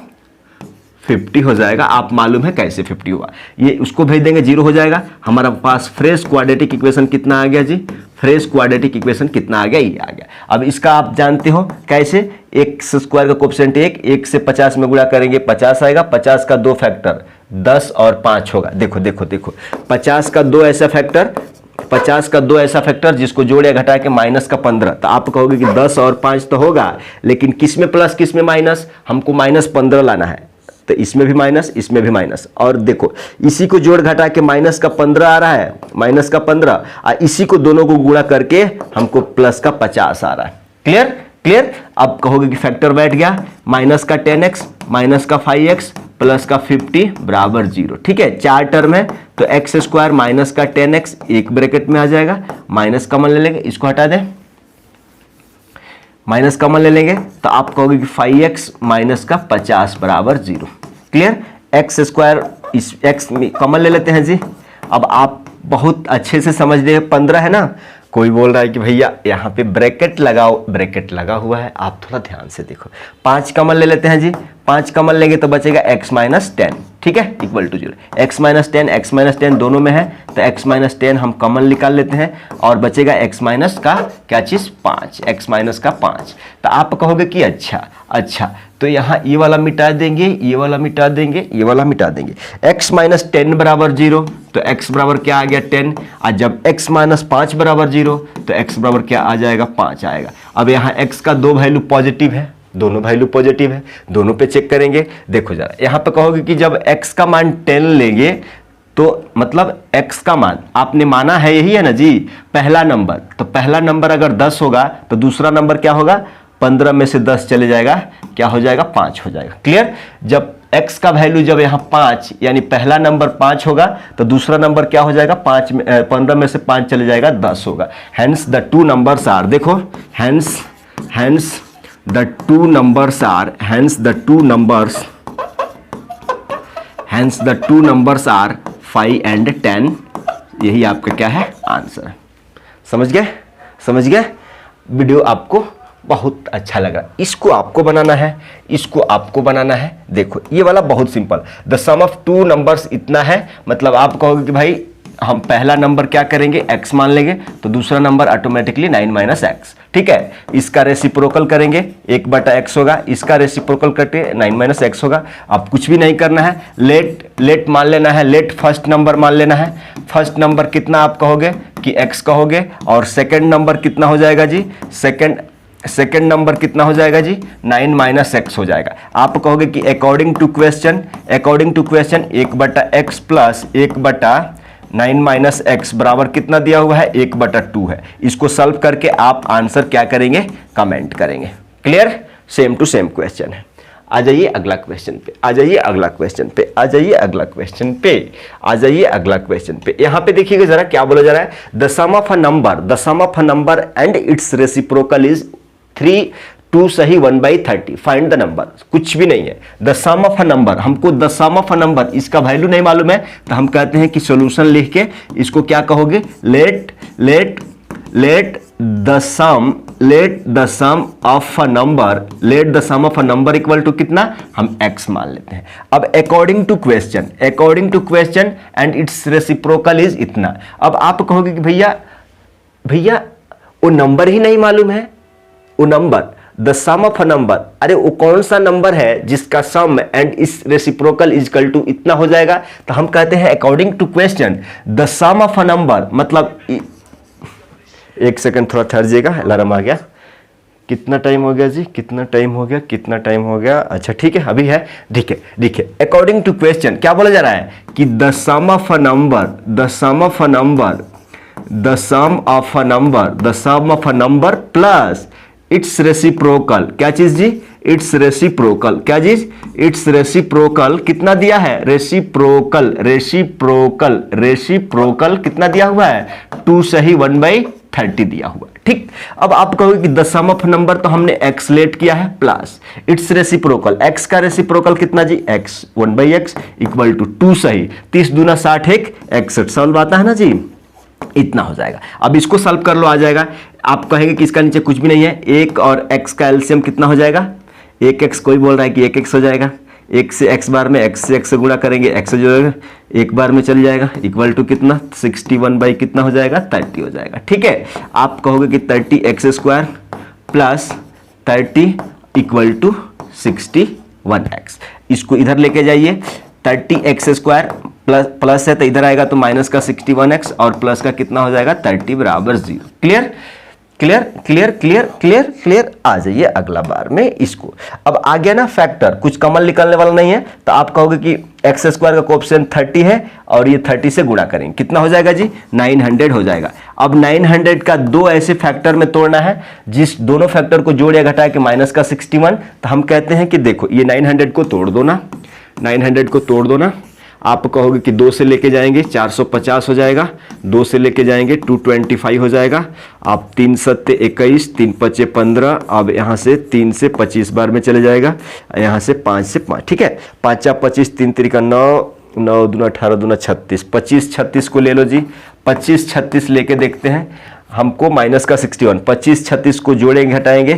50 हो जाएगा। आप मालूम है कैसे 50 हुआ, ये उसको भेज देंगे 0 हो जाएगा। हमारा पास फ्रेश क्वाड्रेटिक इक्वेशन कितना आ गया जी, फ्रेश क्वाड्रेटिक इक्वेशन कितना आ गया, ये आ गया। अब इसका आप जानते हो कैसे, एक्स स्क्वायर का कोएफिशिएंट 1 से 50 में गुणा करेंगे 50 आएगा, 50 का 2 फैक्टर 10 और 5 होगा। देखो देखो देखो 50 का 2 ऐसा फैक्टर, 50 का 2 ऐसा फैक्टर जिसको जोड़े घटा के माइनस का 15, तो आप कहोगे कि 10 और 5 तो होगा, लेकिन किस में प्लस किस में माइनस, हमको -15 लाना है, तो इसमें भी माइनस इसमें भी माइनस। और देखो इसी को जोड़ घटा के माइनस का 15 आ रहा है, माइनस का 15, और इसी को दोनों को गुणा करके हमको प्लस का 50 आ रहा है। Clear clear. अब कहोगे कि फैक्टर बैठ गया, माइनस का 10x माइनस का 5x प्लस का 50 बराबर 0। ठीक है, 4 टर्म है तो एक्स स्क्वायर माइनस का 10x एक ब्रैकेट में आ जाएगा, माइनस कॉमन ले लेंगे, इसको हटा दें, माइनस कॉमन ले लेंगे तो आप कहोगे कि 5x माइनस का 50 बराबर 0। क्लियर। एक्स स्क्वायर इस x कॉमन ले लेते हैं जी। अब आप बहुत अच्छे से समझ रहे हैं, 15 है ना, कोई बोल रहा है कि भैया यहाँ पे ब्रैकेट लगाओ, ब्रैकेट लगा हुआ है, आप थोड़ा ध्यान से देखो। 5 कॉमन ले लेते हैं जी, 5 कॉमन लेंगे तो बचेगा x माइनस 10, ठीक है, इक्वल टू 0। x माइनस 10 दोनों में है तो x माइनस 10 हम कॉमन निकाल लेते हैं और बचेगा x माइनस का क्या चीज़ 5, x माइनस का 5। तो आप कहोगे कि अच्छा तो यहाँ ये वाला मिटा देंगे, ये वाला मिटा देंगे, ये वाला मिटा देंगे। x माइनस 10 बराबर 0 तो x बराबर क्या आ गया 10, और जब x माइनस 5 बराबर 0 तो x बराबर क्या आ जाएगा 5 आएगा। अब यहाँ x का 2 वैल्यू पॉजिटिव है, दोनों वैल्यू पॉजिटिव है, दोनों पे चेक करेंगे। देखो जरा यहाँ पे कहोगे कि जब x का मान 10 लेंगे तो मतलब x का मान आपने माना है यही है ना जी, पहला नंबर, तो पहला नंबर अगर 10 होगा तो दूसरा नंबर क्या होगा, 15 में से 10 चले जाएगा, क्या हो जाएगा 5 हो जाएगा। क्लियर। जब x का वैल्यू जब यहाँ 5 यानी पहला नंबर 5 होगा तो दूसरा नंबर क्या हो जाएगा 15 में से 5 चले जाएगा 10 होगा। Hence the two numbers are, देखो hence the two numbers are hence the two numbers are 5 and 10। यही आपका क्या है आंसर। समझ गए। वीडियो आपको बहुत अच्छा लगा, इसको आपको बनाना है। देखो ये वाला बहुत simple, the sum of two numbers इतना है, मतलब आप कहोगे कि भाई हम पहला नंबर क्या करेंगे x मान लेंगे तो दूसरा नंबर ऑटोमेटिकली 9 माइनस x। ठीक है, इसका रेसिप्रोकल करेंगे 1/x होगा, इसका रेसिप्रोकल करके 9 माइनस x होगा। अब कुछ भी नहीं करना है, लेट मान लेना है, लेट फर्स्ट नंबर मान लेना है। फर्स्ट नंबर कितना आप कहोगे कि x कहोगे, और सेकंड नंबर कितना हो जाएगा जी, सेकंड नंबर कितना हो जाएगा जी 9 माइनस x हो जाएगा। आप कहोगे कि according to question 1/x plus 1/9 minus x बराबर कितना दिया हुआ है 1/2 है। इसको सॉल्व करके आप आंसर क्या करेंगे, कमेंट करेंगे। Clear, same to same question है। आ जाइए अगला क्वेश्चन पे, यहाँ पे देखिएगा जरा क्या बोला जा रहा है, the sum of a number and its reciprocal is 3 2 सही 1/30, फाइंड द नंबर। कुछ भी नहीं है, the sum of a number, हमको the sum of a number इसका वैल्यू नहीं मालूम है तो हम कहते हैं कि सॉल्यूशन लिख के इसको क्या कहोगे, let the sum of a number equal to कितना, हम x मान लेते हैं। अब according to question and its reciprocal is इतना। अब आप कहोगे कि भैया वो नंबर ही नहीं मालूम है, वो number the sum of a number, अरे वो कौन सा नंबर है जिसका सम एंड इस रेसिप्रोकल इक्वल टू इतना हो जाएगा। तो हम कहते हैं according to question the sum of a number, मतलब एक सेकंड थोड़ा ठहरिएगा, अलार्म आ गया। कितना टाइम हो गया जी, कितना टाइम हो गया। अच्छा ठीक है, अभी है, ठीक है। अकॉर्डिंग टू क्वेश्चन क्या बोला जा रहा है कि the sum of a number plus its reciprocal, क्या चीज जी, इट्स रेसिप्रोकल कितना दिया है, रेसिप्रोकल कितना दिया हुआ है 2 सही 1/30 दिया हुआ है। ठीक, अब आप कहोगे कि द सम ऑफ नंबर तो हमने x लेट किया है प्लस इट्स रेसिप्रोकल, x का रेसिप्रोकल कितना जी x 1/x इक्वल टू 2 सही 30 दूना 60 1 61 सॉल्व आता है ना जी, इतना हो जाएगा। अब इसको सॉल्व कर लो, आ जाएगा। आप कहेंगे कि इसका नीचे कुछ भी नहीं है, 1 और x का एलसीएम कितना हो जाएगा, 1x, कोई बोल रहा है कि 1x हो जाएगा, एक से एक्स बार में एक्स से गुणा करेंगे, एक्स से जो है एक बार में चल जाएगा, इक्वल टू कितना 61 बाई कितना हो जाएगा 30 हो जाएगा। ठीक है, आप कहोगे कि 30x² plus 30 equal to 61x। इसको इधर लेके जाइए, 30x² प्लस है तो इधर आएगा तो माइनस का 61x और प्लस का कितना हो जाएगा 30 बराबर 0। Clear clear clear clear clear clear. आ जाइए अगला बार में इसको। अब आ गया ना फैक्टर, कुछ कॉमन निकलने वाला नहीं है, तो आप कहोगे कि x² का कोएफिशिएंट 30 है और ये 30 से गुणा करेंगे, कितना हो जाएगा जी 900 हो जाएगा। अब 900 का दो ऐसे फैक्टर में तोड़ना है जिस दोनों फैक्टर को जोड़ या घटा के माइनस का 61, तो हम कहते हैं कि देखो ये 900 को तोड़ दो ना, 900 को तोड़ दो ना। आप कहोगे कि 2 से लेके जाएंगे 450 हो जाएगा, 2 से लेके जाएंगे 225 हो जाएगा। आप 3 सत्ते 21, 3 पचे 15, अब यहाँ से 3 से 25 बार में चले जाएगा, यहाँ से 5 से 5। ठीक है, 5 25, 3 3 9, 9 दूना 18 दूना 36, 25 36 को ले लो जी। 25 36 लेके देखते हैं, हमको माइनस का 61, 25 36 को जोड़ेंगे घटाएंगे।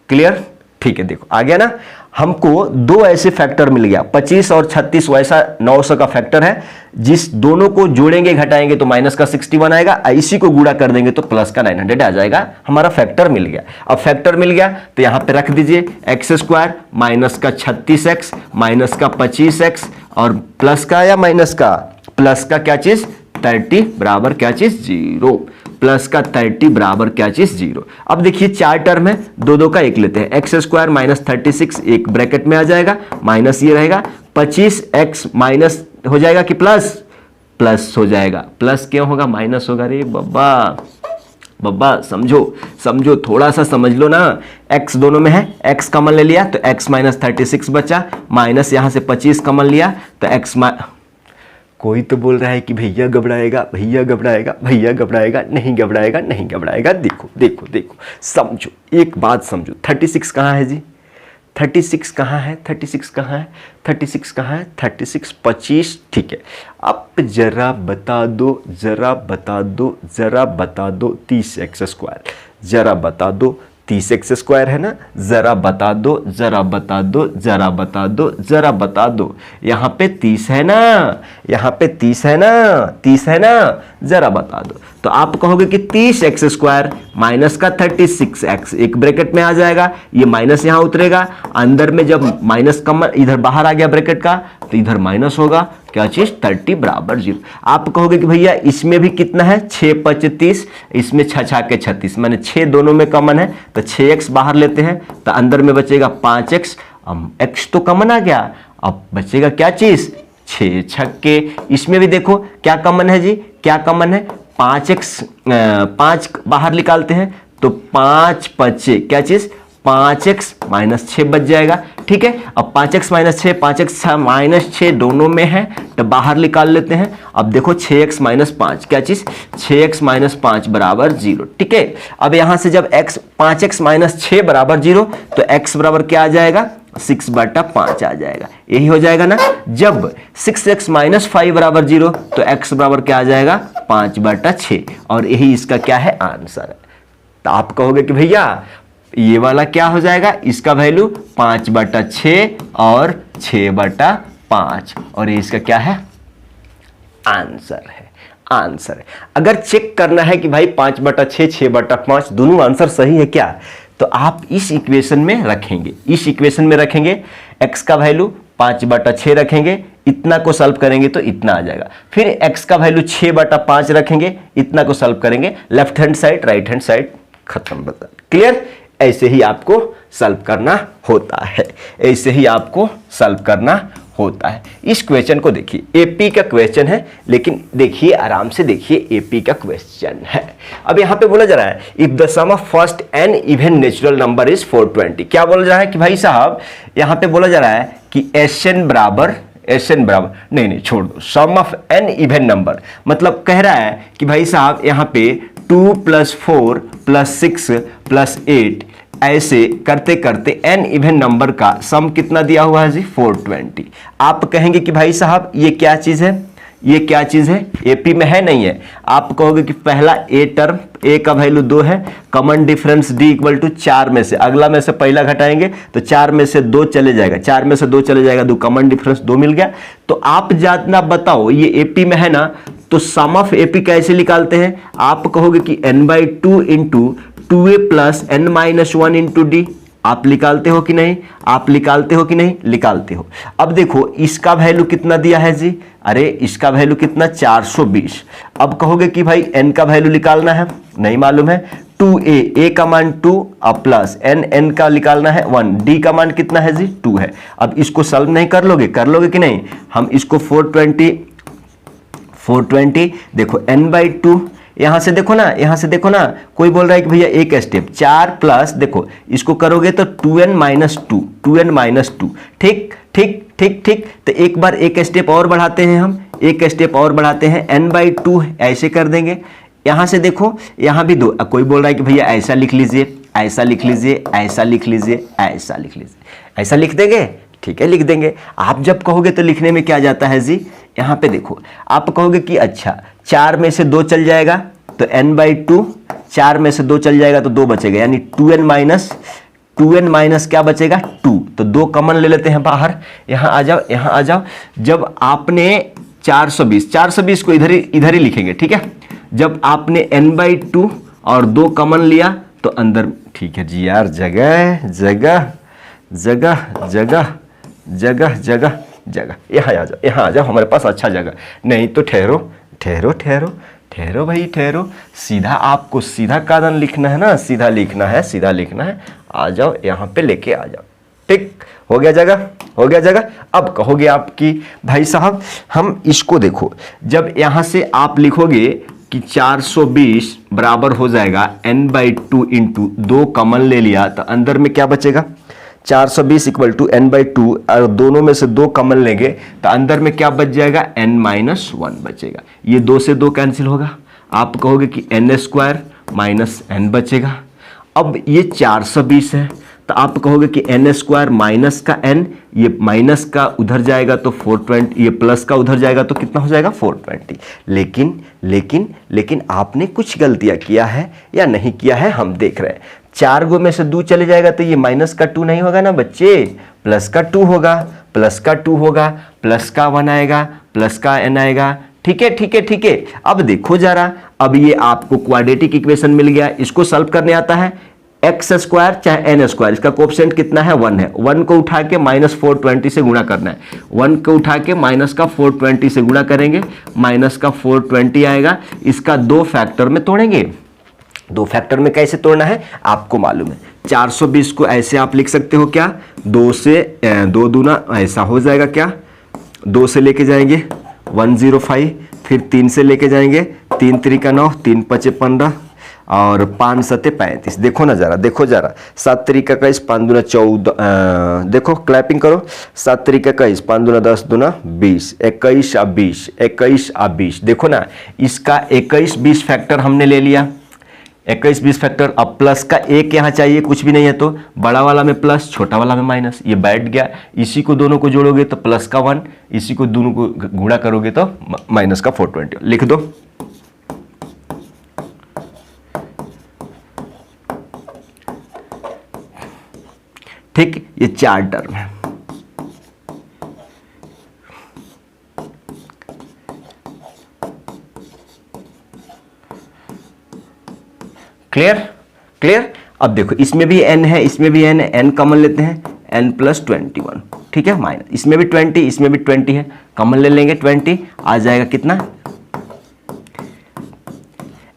क्लियर, ठीक है, देखो आ गया ना। हमको दो ऐसे फैक्टर मिल गया, 25 और 36 वैसा 900 का फैक्टर है जिस दोनों को जोड़ेंगे घटाएंगे तो माइनस का 61 आएगा, इसी को गुणा कर देंगे तो प्लस का 900 आ जाएगा। हमारा फैक्टर मिल गया। अब फैक्टर मिल गया तो यहां पे रख दीजिए x² माइनस का 36x माइनस का 25x और प्लस का या माइनस का, प्लस का क्या चीज 30 बराबर क्या चीज 0, प्लस का 30 बराबर क्या चीज 0। अब देखिए चार टर्म है, दो दो का एक लेते हैं, x² माइनस 36 एक ब्रैकेट में आ जाएगा, माइनस ये रहेगा 25x माइनस हो जाएगा कि प्लस, प्लस हो जाएगा। प्लस क्यों होगा माइनस होगा रे बब्बा, समझो समझो, थोड़ा सा समझ लो ना। x दोनों में है, x कॉमन ले लिया तो x माइनस 36 बचा, माइनस यहां से 25 कॉमन लिया तो x कोई तो बोल रहा है कि भैया घबराएगा, भैया घबराएगा, भैया घबराएगा, नहीं घबराएगा, नहीं घबराएगा। देखो देखो देखो, समझो एक बात समझो, 36 कहाँ है जी, 36 कहाँ है, 36 कहाँ है, 36 कहाँ है, 36 25। ठीक है, अब जरा बता दो, जरा बता दो, जरा बता दो 30x², जरा बता दो 30x² है ना, जरा बता दो, जरा बता दो, जरा बता दो, जरा बता दो। यहाँ पे 30 है ना, यहाँ पे 30 है ना, 30 है ना, जरा बता दो। तो आप कहोगे कि 30x² माइनस का 36x एक ब्रैकेट में आ जाएगा, ये माइनस यहाँ उतरेगा, अंदर में जब माइनस कम इधर बाहर आ गया ब्रैकेट का तो इधर माइनस होगा, क्या चीज 30 बराबर 0। आप कहोगे कि भैया इसमें भी कितना है 6 5 30, इसमें 6 6 के 36, माने 6 दोनों में कॉमन है तो 6x बाहर लेते हैं तो अंदर में बचेगा 5x, अब x तो कॉमन आ गया, अब बचेगा क्या चीज 6 6 के। इसमें भी देखो क्या कॉमन है जी, क्या कॉमन है 5x, 5 बाहर निकालते हैं तो 5 5 क्या चीज 5x माइनस 6 बच जाएगा। ठीक है, अब 5x माइनस 6, 5x माइनस 6 दोनों में है तो बाहर निकाल लेते हैं। अब देखो 6x माइनस 5 क्या चीज 6x माइनस 5 बराबर 0। ठीक है, अब यहां से जब 5x माइनस 6 बराबर 0 तो x बराबर क्या आ जाएगा 6/5 आ जाएगा। यही हो जाएगा ना। जब 6x माइनस 5 बराबर 0 तो x बराबर क्या आ जाएगा 5/6, और यही इसका क्या है आंसर है। तो आप कहोगे कि भैया ये वाला क्या हो जाएगा, इसका वैल्यू 5/6 और 6/5, और ये इसका क्या है आंसर है, आंसर है। अगर चेक करना है कि भाई 5/6 6/5 दोनों आंसर सही है क्या, तो आप इस इक्वेशन में रखेंगे, इस इक्वेशन में रखेंगे x का वैल्यू 5/6 रखेंगे, इतना को सॉल्व करेंगे तो इतना आ जाएगा। फिर x का वैल्यू 6/5 रखेंगे, इतना को सॉल्व करेंगे, left hand side right hand side खत्म। बता क्लियर, ऐसे ही आपको सॉल्व करना होता है, ऐसे ही आपको सॉल्व करना होता है। इस क्वेश्चन को देखिए, एपी का क्वेश्चन है, लेकिन देखिए आराम से देखिए, एपी का क्वेश्चन है। अब यहां पे बोला जा रहा है if the sum of first n even natural number is 420। क्या बोला जा रहा है कि भाई साहब यहां पे बोला जा रहा है कि एसएन बराबर नहीं छोड़ दो, सम ऑफ एन इवन नंबर, मतलब कह रहा है कि भाई साहब यहां पे 2 + 4 + 6 + 8 ऐसे करते करते n इवन नंबर का सम कितना दिया हुआ है जी 420। आप कहेंगे कि भाई साहब ये क्या चीज है, ये क्या चीज है, एपी में है नहीं है। आप कहोगे कि पहला ए टर्म, ए का वैल्यू 2 है, common difference D equal to 4 में से अगला में से पहला घटाएंगे तो 4 में से 2 चले जाएगा, 4 में से 2 चले जाएगा, 2 कॉमन डिफरेंस 2 मिल गया। तो आप जातना बताओ ये एपी में है ना, तो सम ऑफ एपी कैसे निकालते हैं, आप कहोगे कि n/2 into 2a plus n-1 into D. आप निकालते हो कि नहीं, आप निकालते हो कि नहीं, निकालते हो। अब देखो इसका वैल्यू कितना दिया है जी, अरे इसका वैल्यू कितना 420। अब कहोगे कि भाई n का वैल्यू निकालना है, नहीं मालूम है, 2a, a का मान 2 अब प्लस n का निकालना है 1, d का मान कितना है जी 2 है। अब इसको सॉल्व नहीं कर लोगे कि नहीं, हम इसको 420 देखो n/2, यहां से देखो ना, कोई बोल रहा है कि भैया एक स्टेप 4 प्लस, देखो इसको करोगे तो 2n-2, ठीक। तो एक बार एक स्टेप और बढ़ाते हैं हम, n/2 ऐसे कर देंगे। यहां से देखो यहां भी 2, कोई बोल रहा है कि भैया ऐसा लिख लीजिए, ऐसा लिख देंगे, ठीक है लिख देंगे। आप जब कहोगे तो लिखने में क्या जाता है जी, यहां पे देखो आप कहोगे कि अच्छा 4 में से 2 चल जाएगा तो n/2, 4 में से 2 चल जाएगा तो 2 बचेगा, यानी 2n माइनस क्या बचेगा 2, तो 2 कॉमन ले लेते हैं बाहर। यहां आ जाओ, जब आपने 420 को इधर ही लिखेंगे, ठीक है। जब आपने n/2 और 2 कॉमन लिया तो अंदर, ठीक है जी यार, जगह, यहाँ आ जाओ हमारे पास अच्छा जगह नहीं तो ठहरो भाई, सीधा आपको सीधा कादन लिखना है ना, सीधा लिखना है। आ जाओ यहाँ पे लेके आ जाओ, ठीक हो गया जगह। अब कहोगे आपकी भाई साहब हम इसको देखो, जब यहाँ से आप लिखोगे कि 420 बराबर हो जाएगा n/2 इंटू 2 कॉमन ले लिया तो अंदर में क्या बचेगा, 420 इक्वल टू n/2, और दोनों में से 2 कॉमन लेंगे तो अंदर में क्या बच जाएगा, n-1 बचेगा। ये 2 से 2 कैंसिल होगा, आप कहोगे कि n² माइनस n बचेगा। अब ये 420 है तो आप कहोगे कि n² माइनस का n, ये माइनस का उधर जाएगा तो 420, ये प्लस का उधर जाएगा तो कितना हो जाएगा 420। लेकिन आपने कुछ गलतियां किया है या नहीं किया है हम देख रहे हैं। 4 गो में से 2 चले जाएगा तो ये माइनस का 2 नहीं होगा ना बच्चे, प्लस का 2 होगा, प्लस का 1 आएगा, प्लस का n आएगा, ठीक है। अब देखो जरा, अब ये आपको क्वाड्रेटिक इक्वेशन मिल गया, इसको सॉल्व करने आता है, x² चाहे n², इसका कोएफिशिएंट कितना है 1 है, 1 को उठा के माइनस 420 से गुणा करना है, 1 को उठा के माइनस का 420 से गुणा करेंगे, माइनस का 420 आएगा, इसका 2 फैक्टर में तोड़ेंगे। 2 फैक्टर में कैसे तोड़ना है आपको मालूम है, 420 को ऐसे आप लिख सकते हो क्या, 2 से 2 दूना ऐसा हो जाएगा क्या, 2 से लेके जाएंगे 105, फिर 3 से लेके जाएंगे, 3 3 9, 3 5 15 और 5 7 35। देखो जरा 7 3 21, 5 दूना 14, देखो क्लैपिंग करो, 7 3 21, 5 दूना 10 दूना 20, 21 आ 20। देखो ना, इसका 21 20 फैक्टर हमने ले लिया, 21 20 फैक्टर। अब प्लस का 1 यहाँ चाहिए, कुछ भी नहीं है तो बड़ा वाला में प्लस, छोटा वाला में माइनस, ये बैठ गया। इसी को दोनों को जोड़ोगे तो प्लस का 1, इसी को दोनों को गुणा करोगे तो माइनस का 420, लिख दो। ठीक, ये 4 टर्म है। क्लियर। अब देखो इसमें भी n है, इसमें भी n है, n कॉमन लेते हैं, n+21, ठीक है, माइनस इसमें भी 20, इसमें भी 20 है, कॉमन ले लेंगे 20, आ जाएगा कितना,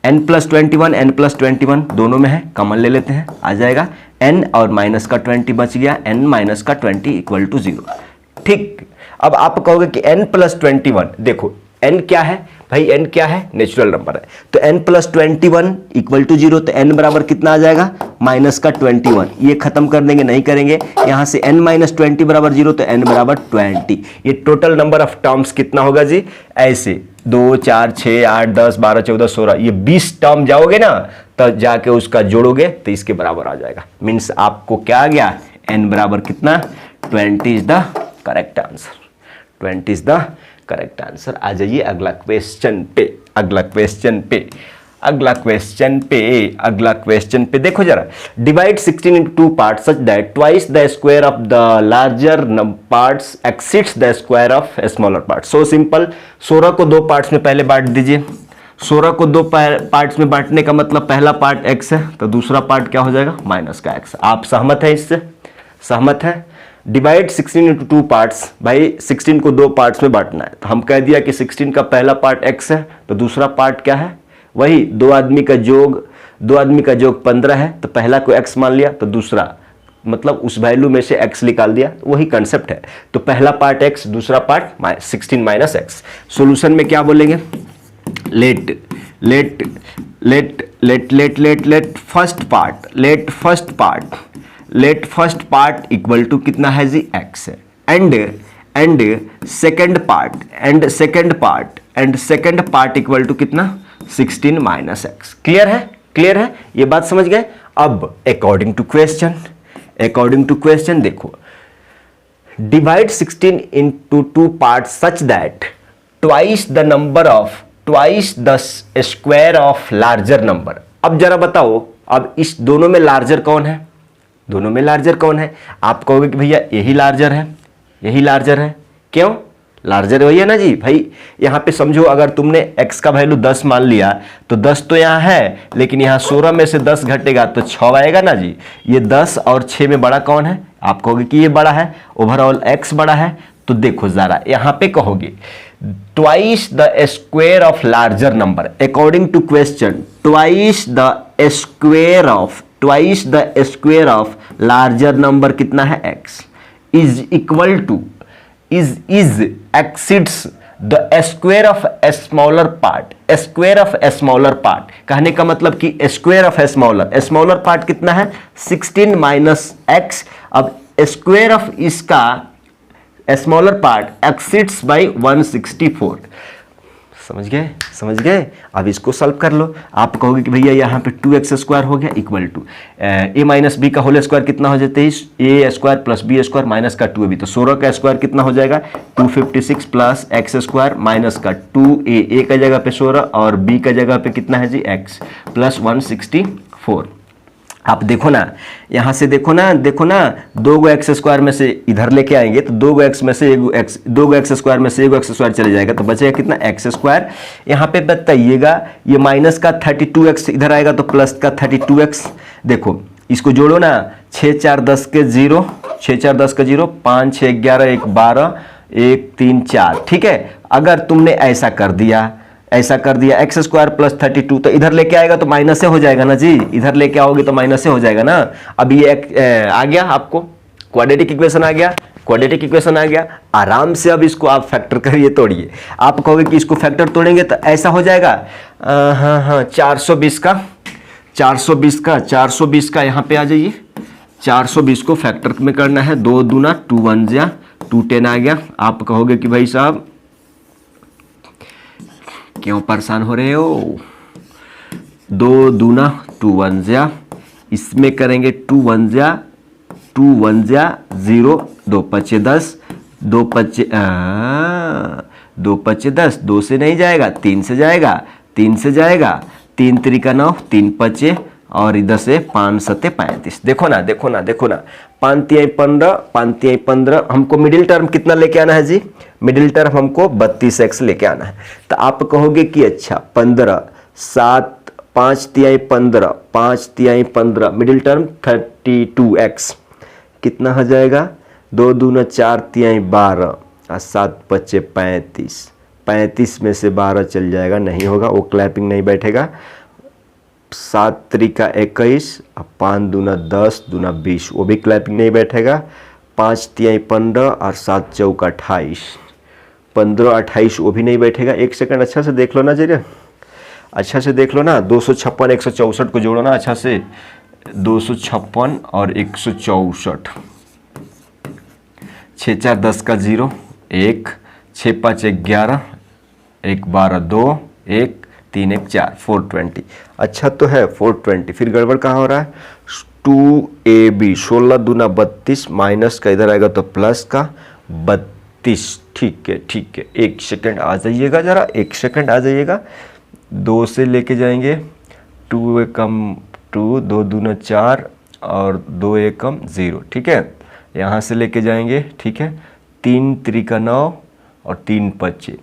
n+21 n+21 दोनों में है, कॉमन ले लेते हैं, आ जाएगा n और माइनस का 20 बच गया, n माइनस का 20 इक्वल टू 0। ठीक, अब आप कहोगे कि n+21, देखो n क्या है भाई, n क्या है, नेचुरल नंबर है, तो n+21 इक्वल टू 0, तो n बराबर कितना आ जाएगा, माइनस का 21। ये खत्म कर देंगे, नहीं करेंगे, यहां से n-20 बराबर 0, तो n बराबर 20। ये टोटल नंबर ऑफ टर्म्स कितना होगा जी, ऐसे 2 4 6 8 10 12 14 16, ये 20 टर्म जाओगे ना तो जाके उसका जोड़ोगे तो इसके बराबर आ जाएगा। मीन्स आपको क्या आ गया, n बराबर कितना, 20 is the correct answer, 20 is the correct answer. आ जाइए अगला क्वेश्चन पे, अगला क्वेश्चन पे, अगला क्वेश्चन पे, अगला क्वेश्चन पे देखो जरा। Divide 16 into 2 parts such that twice the square of the larger parts exceeds the square of smaller parts। So simple, 16 को दो पार्ट्स में पहले बांट दीजिए। 16 को दो पार्ट्स में बांटने का मतलब पहला पार्ट x है तो दूसरा पार्ट क्या हो जाएगा, माइनस का x। आप सहमत है इससे, सहमत है? डिवाइड 16 into 2 पार्ट्स, भाई 16 को दो पार्ट्स में बांटना है तो हम कह दिया कि 16 का पहला पार्ट x है तो दूसरा पार्ट क्या है, वही दो आदमी का जोग 15 है तो पहला को x मान लिया तो दूसरा मतलब उस वैल्यू में से x निकाल दिया, वही कंसेप्ट है। तो पहला पार्ट x, दूसरा पार्ट 16 माइनस x। सॉल्यूशन में क्या बोलेंगे, let first part equal to कितना है जी, x है, and second part equal to कितना, 16 माइनस एक्स। क्लियर है, क्लियर है, ये बात समझ गए। अब अकॉर्डिंग टू क्वेश्चन देखो, divide 16 into 2 parts such that twice the square of larger number। अब जरा बताओ, अब इस दोनों में लार्जर कौन है, दोनों में लार्जर कौन है? आप कहोगे कि भैया यही लार्जर है, यही लार्जर है। क्यों लार्जर वही है ना जी भाई। यहाँ पे समझो, अगर तुमने x का वैल्यू 10 मान लिया तो 10 तो यहाँ है, लेकिन यहाँ 16 में से 10 घटेगा तो 6 आएगा ना जी। ये 10 और 6 में बड़ा कौन है? आप कहोगे कि ये बड़ा है, ओवरऑल x बड़ा है। तो देखो जरा यहाँ पे कहोगे twice the square of larger number, according to question twice the square of larger number कितना है, x is equal to is exceeds the square of a smaller part। कहने का मतलब कि square of a smaller part कितना है, 16 minus x। अब square of इसका स्मॉलर पार्ट exceeds by 164। समझ गए। अब इसको सॉल्व कर लो। आप कहोगे कि भैया यहाँ पे 2x² हो गया equal to a minus B का होल स्क्वायर कितना हो जाता है, a square plus B square minus का 2ab। तो 16 का स्क्वायर कितना हो जाएगा, 256 प्लस एक्स स्क्वायर माइनस का 2a का जगह पे 16 और b का जगह पे कितना है जी, x प्लस 164। आप देखो ना, यहाँ से देखो ना 2 एक्स स्क्वायर में से इधर लेके आएंगे तो 2 एक्स में से 2 एक्स स्क्वायर में से 1 एक्स स्क्वायर चले जाएगा तो बचेगा कितना, एक्स स्क्वायर। यहाँ पे बताइएगा ये माइनस का 32x इधर आएगा तो प्लस का 32x। देखो इसको जोड़ो ना, 6 4 10 के 0, 6 4 10 का 0, 5 6 11 1 12 1 3 4। ठीक है, अगर तुमने ऐसा कर दिया एक्स स्क्वायर प्लस 32 तो इधर लेके आएगा तो माइनस से हो जाएगा ना जी, इधर लेके आओगे तो माइनस से हो जाएगा ना। अब ये आ गया, आपको क्वाड्रेटिक इक्वेशन आ गया, आराम से। अब इसको आप फैक्टर करिए, तोड़िए। आप कहोगे कि इसको फैक्टर तोड़ेंगे तो ऐसा हो जाएगा, हाँ 420 का यहाँ पे आ जाइए। 420 को फैक्टर में करना है, 2 दूना 2 1 जा 2 10 आ गया। आप कहोगे कि भाई साहब क्यों परेशान हो रहे हो, 2 दूना 2 1 जा, इसमें करेंगे 2 1 जा 0, 2 5 10, 2 5 10, 2 से नहीं जाएगा 3 से जाएगा, 3 3 9, 3 5 और इधर से 5 7 35। देखो ना 5 3 15, हमको मिडिल टर्म कितना लेके आना है जी, मिडिल टर्म हमको 32x लेके आना है। तो आप कहोगे कि अच्छा 15 7 5 3 15, मिडिल टर्म 32x कितना हो जाएगा, 2 दूना 4 3 12 और 7 5 35 में से 12 चल जाएगा, नहीं होगा, वो क्लैपिंग नहीं बैठेगा। 7 3 21 और 5 दूना 10 दूना 20, वो भी क्लैपिंग नहीं बैठेगा। 5 3 15 और 7 चौका 28, 15 28 वो भी नहीं बैठेगा। एक सेकंड अच्छा से देख लो ना जरा, अच्छा से देख लो ना, 256 164 को जोड़ो ना अच्छा से, 256 और 164, 6 4 10 का 0 1, 6 5 11 1 12 2 1 3 1 4, 420। अच्छा तो है 420, फिर गड़बड़ कहाँ हो रहा है, 2ab 16 दूना 32 माइनस का इधर आएगा तो प्लस का 32 32। ठीक है ठीक है, 1 सेकंड आ जाइएगा जरा, 1 सेकंड आ जाइएगा। 2 से लेके जाएंगे, 2 एकम 2, 2 दूना 4 और 2 एकम 0। ठीक है, यहाँ से लेके जाएंगे। ठीक है, 3 त्रिका 9 और 3 पच्चे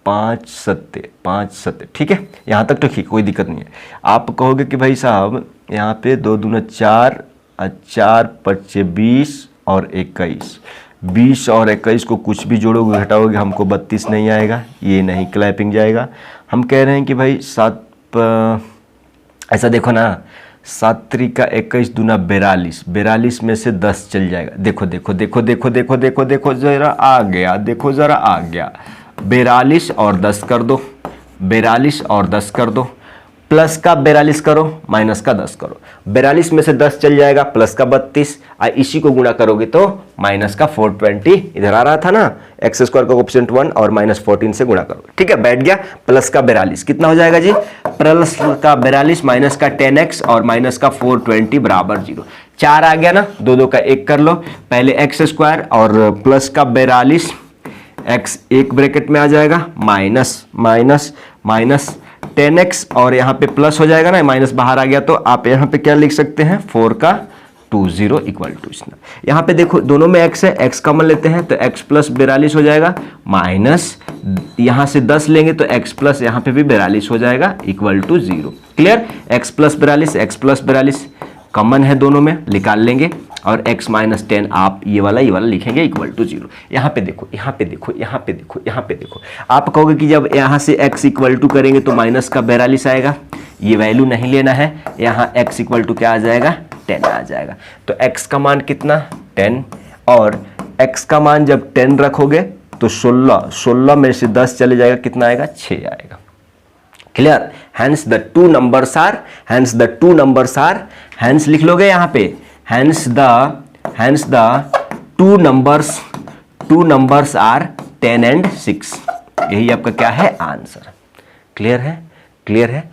5 सत्ते 5 सत्ते। ठीक है, यहाँ तक तो ठीक, कोई दिक्कत नहीं है। आप कहोगे कि भाई साहब यहाँ पे 2 दूना 4 और 4 पच्चे 20 और 21, 20 और 21 को कुछ भी जोड़ोगे घटाओगे हमको 32 नहीं आएगा, ये नहीं क्लैपिंग जाएगा। हम कह रहे हैं कि भाई 7 ऐसा देखो ना, 7 त्रिका 21 दूना 42, 42 में से 10 चल जाएगा। देखो देखो देखो देखो देखो देखो देखो जरा आ गया, देखो जरा आ गया। 42 और 10 कर दो, 42 और 10 कर दो, प्लस का 42 करो, माइनस का 10 करो। 42 में से 10 चल जाएगा, प्लस का 32, और इसी को गुणा करोगे तो माइनस का 420 इधर आ रहा था ना, एक्स स्क्वायर का कोएफिशिएंट 1 और -14 से गुणा करो। ठीक है, बैठ गया। प्लस का 42 कितना हो जाएगा जी? प्लस का 42 माइनस का 10x और माइनस का 420 बराबर 0। 4 आ गया ना, 2 2 का 1 कर लो। पहले एक्स स्क्वायर और प्लस का 42, x एक ब्रैकेट में आ जाएगा, माइनस माइनस माइनस 10x और यहाँ पे प्लस हो जाएगा ना, माइनस बाहर आ गया तो आप यहाँ पे क्या लिख सकते हैं, 4 का 20 इक्वल टू इतना। यहाँ पे देखो दोनों में x है, x कॉमन लेते हैं तो x प्लस 42 हो जाएगा, माइनस यहाँ से 10 लेंगे तो x प्लस यहाँ पे भी 42 हो जाएगा equal to 0। Clear? x plus 42 common है दोनों में, निकाल लेंगे और x माइनस 10 आप ये वाला लिखेंगे इक्वल टू 0। यहाँ पे देखो, यहाँ पे देखो, यहाँ पे देखो, यहाँ पे देखो। आप कहोगे कि जब यहाँ से x इक्वल टू करेंगे तो माइनस का 42 आएगा, ये वैल्यू नहीं लेना है। यहाँ x इक्वल टू क्या आ जाएगा, 10 आ जाएगा। तो x का मान कितना, 10, और x का मान जब 10 रखोगे तो 16 में से 10 चले जाएगा, कितना आएगा, 6 आएगा। Clear? Hence the two numbers are, hence लिख लोगे यहाँ पे, hence the two numbers are 10 and 6। यही आपका क्या है, आंसर। क्लियर है, क्लियर है,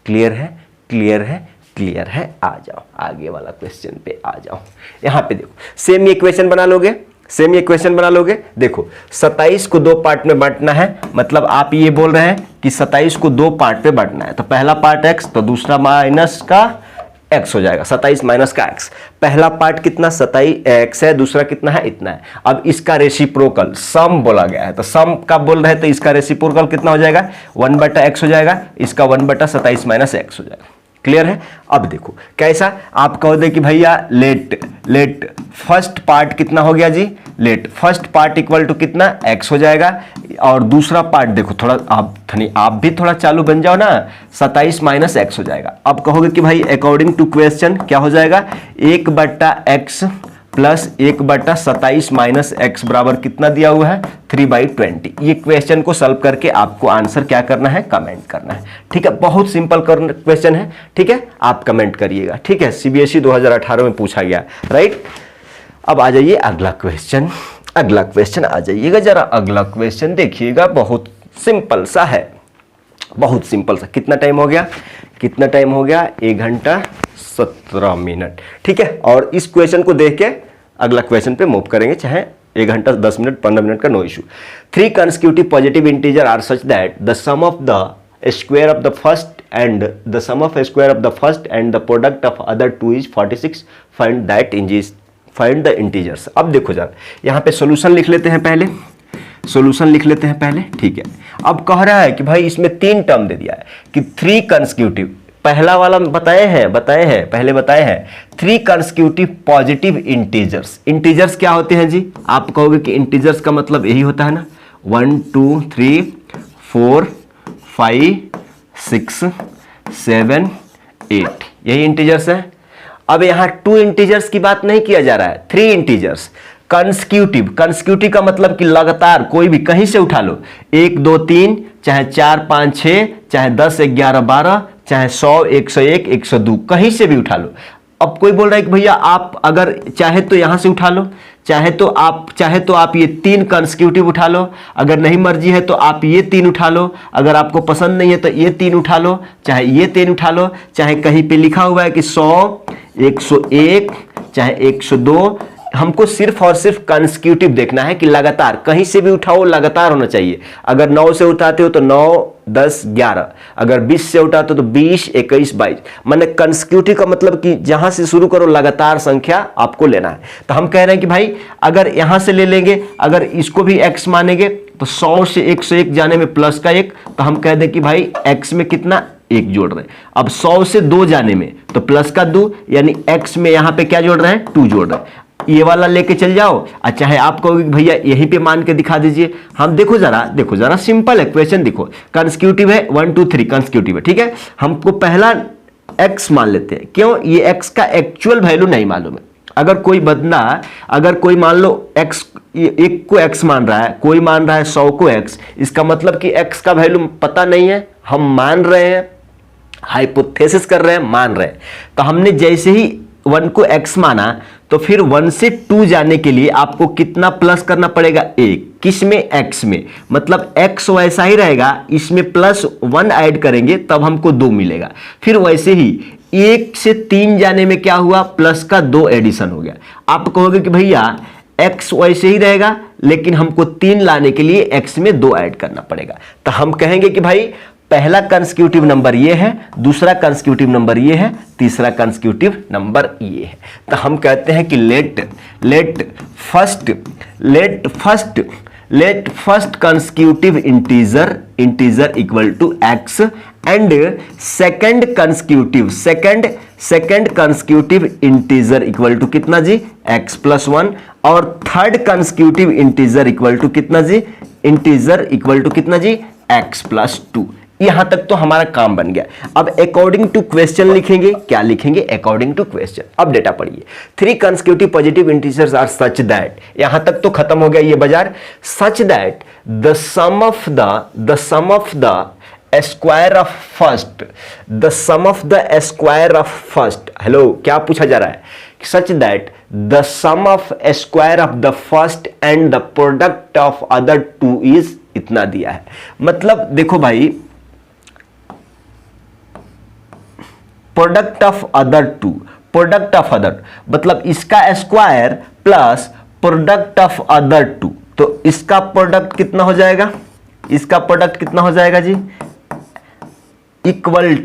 क्लियर है, क्लियर है, क्लियर है। आ जाओ आगे वाला क्वेश्चन पे आ जाओ। यहाँ पे देखो, सेम ये क्वेश्चन बना लोगे। देखो 27 को 2 पार्ट में बांटना है, मतलब आप ये बोल रहे हैं कि 27 को 2 पार्ट पे बांटना है। तो पहला पार्ट x तो दूसरा माइनस का x हो जाएगा, 27 माइनस का x। पहला पार्ट कितना, 27 x है, दूसरा कितना है, इतना है। अब इसका रेसिप्रोकल सम बोला गया है, तो सम का बोल रहे हैं तो इसका रेसिप्रोकल कितना हो जाएगा, 1/x हो जाएगा, इसका 1/27 माइनस x हो जाएगा। क्लियर है? अब देखो कैसा, आप कहोगे कि भैया लेट फर्स्ट पार्ट कितना हो गया जी, let first part equal to कितना, x हो जाएगा, और दूसरा पार्ट देखो थोड़ा आप भी थोड़ा चालू बन जाओ ना, 27 माइनस x हो जाएगा। अब कहोगे कि भाई अकॉर्डिंग टू क्वेश्चन क्या हो जाएगा, 1/x प्लस 1/27 माइनस x बराबर कितना दिया हुआ है, 3/20। ये क्वेश्चन को सॉल्व करके आपको आंसर क्या करना है, कमेंट करना है। ठीक है, बहुत सिंपल क्वेश्चन है। ठीक है, आप कमेंट करिएगा। ठीक है, CBSE 2018 में पूछा गया, राइट। अब आ जाइए अगला क्वेश्चन आ जाइएगा जरा। अगला क्वेश्चन देखिएगा, बहुत सिंपल सा है, बहुत सिंपल सा। कितना टाइम हो गया, 1 घंटा 17 मिनट। ठीक है, और इस क्वेश्चन को देख के अगला क्वेश्चन पे मूव करेंगे, चाहे 1 घंटा 10 मिनट 15 मिनट का, no issue. 3 consecutive positive integer are such that the sum of the square of the first and the sum of square of the first and the product of other 2 is 46। Find the integers. अब देखो जरा, यहाँ पे solution लिख लेते हैं पहले। ठीक है, अब कह रहा है कि भाई इसमें 3 टर्म दे दिया है कि 3 consecutive, पहला वाला बताए हैं 3 consecutive पॉजिटिव इंटीजर्स। इंटीजर्स क्या होते हैं जी, आप कहोगे कि इंटीजर्स का मतलब यही होता है ना, 1 2 3 4 5 6 7 8, यही इंटीजर्स है। अब यहाँ 2 इंटीजर्स की बात नहीं किया जा रहा है, 3 इंटीजर्स। कंसेक्यूटिव का मतलब कि लगातार, कोई भी कहीं से उठा लो, 1 2 3, चाहे 4 5 6, चाहे 10 11 12, चाहे 100 101 102, कहीं से भी उठा लो। अब कोई बोल रहा है कि भैया आप अगर चाहे तो यहां से उठा लो, चाहे तो आप ये 3 कंसेक्यूटिव उठा लो, अगर नहीं मर्जी है तो आप ये 3 उठा लो, अगर आपको पसंद नहीं है तो ये 3 उठा लो, चाहे ये 3 उठा लो, चाहे कहीं पे लिखा हुआ है कि 100 101, चाहे 102 हमको सिर्फ और सिर्फ कंसेक्यूटिव देखना है कि लगातार कहीं से भी उठाओ लगातार होना चाहिए। अगर 9 से उठाते हो तो 9, 10, 11, अगर 20 से उठाते हो तो 20, 21, 22, माने कंसेक्यूटिव का मतलब कि जहां से शुरू करो लगातार संख्या आपको लेना है। तो हम कह रहे हैं कि भाई अगर यहां से ले लेंगे, अगर इसको भी x मानेंगे तो 100 से 101 जाने में प्लस का 1, तो हम कह दें कि भाई x में कितना 1 जोड़ रहे हैं। अब 100 से 2 जाने में तो प्लस का 2, यानी x में यहां पे क्या जोड़ रहे हैं 2 जोड़ रहे हैं। ये वाला लेके चल जाओ, अच्छा है आप कहोगे भैया यहीं पे मान के दिखा दीजिए। हम देखो जरा सिंपल है क्वेश्चन, देखो कंसेक्यूटिव है 1 2 3 कंसेक्यूटिव है, ठीक है। हमको पहला x मान लेते हैं, क्यों, ये x का एक्चुअल वैल्यू नहीं मालूम है। अगर कोई बंदा, अगर कोई मान लो x, एक को x मान रहा है, कोई मान रहा है 100 को x, इसका मतलब कि x का वैल्यू पता नहीं है, हम मान रहे हैं, हाइपोथेसिस कर रहे हैं, मान रहे हैं। तो हमने जैसे ही 1 को x माना तो फिर 1 से 2 जाने के लिए आपको कितना प्लस करना पड़ेगा 1, किस में, x में, मतलब x वैसा ही रहेगा, इसमें +1 ऐड करेंगे तब हमको 2 मिलेगा। फिर वैसे ही 1 से 3 जाने में क्या हुआ, प्लस का 2 एडिशन हो गया। आप कहोगे कि भैया x वैसे ही रहेगा लेकिन हमको 3 लाने के लिए x में 2 ऐड करना पड़ेगा। तो हम कहेंगे कि भाई पहला कंसेक्यूटिव नंबर ये है, दूसरा कंसेक्यूटिव नंबर ये है, तीसरा कंसेक्यूटिव नंबर ये है। तो हम कहते हैं कि let first consecutive integer equal to x and second consecutive integer equal to कितना जी, x + 1, और third consecutive integer equal to कितना जी, इंटीजर इक्वल टू कितना जी, x + 2। यहां तक तो हमारा काम बन गया। अब अकॉर्डिंग टू क्वेश्चन लिखेंगे, क्या लिखेंगे, अकॉर्डिंग टू क्वेश्चन। अब डेटा पढ़िए, 3 consecutive positive integers are such that, यहां तक तो खत्म हो गया ये बाजार, such that the sum of the square of first, hello क्या पूछा जा रहा है, such that the sum of square of the first and the product of other 2 is इतना दिया है। मतलब देखो भाई, प्रोडक्ट ऑफ अदर मतलब इसका square plus product of other 2, तो इसका प्रोडक्ट कितना हो जाएगा, जी, इक्वल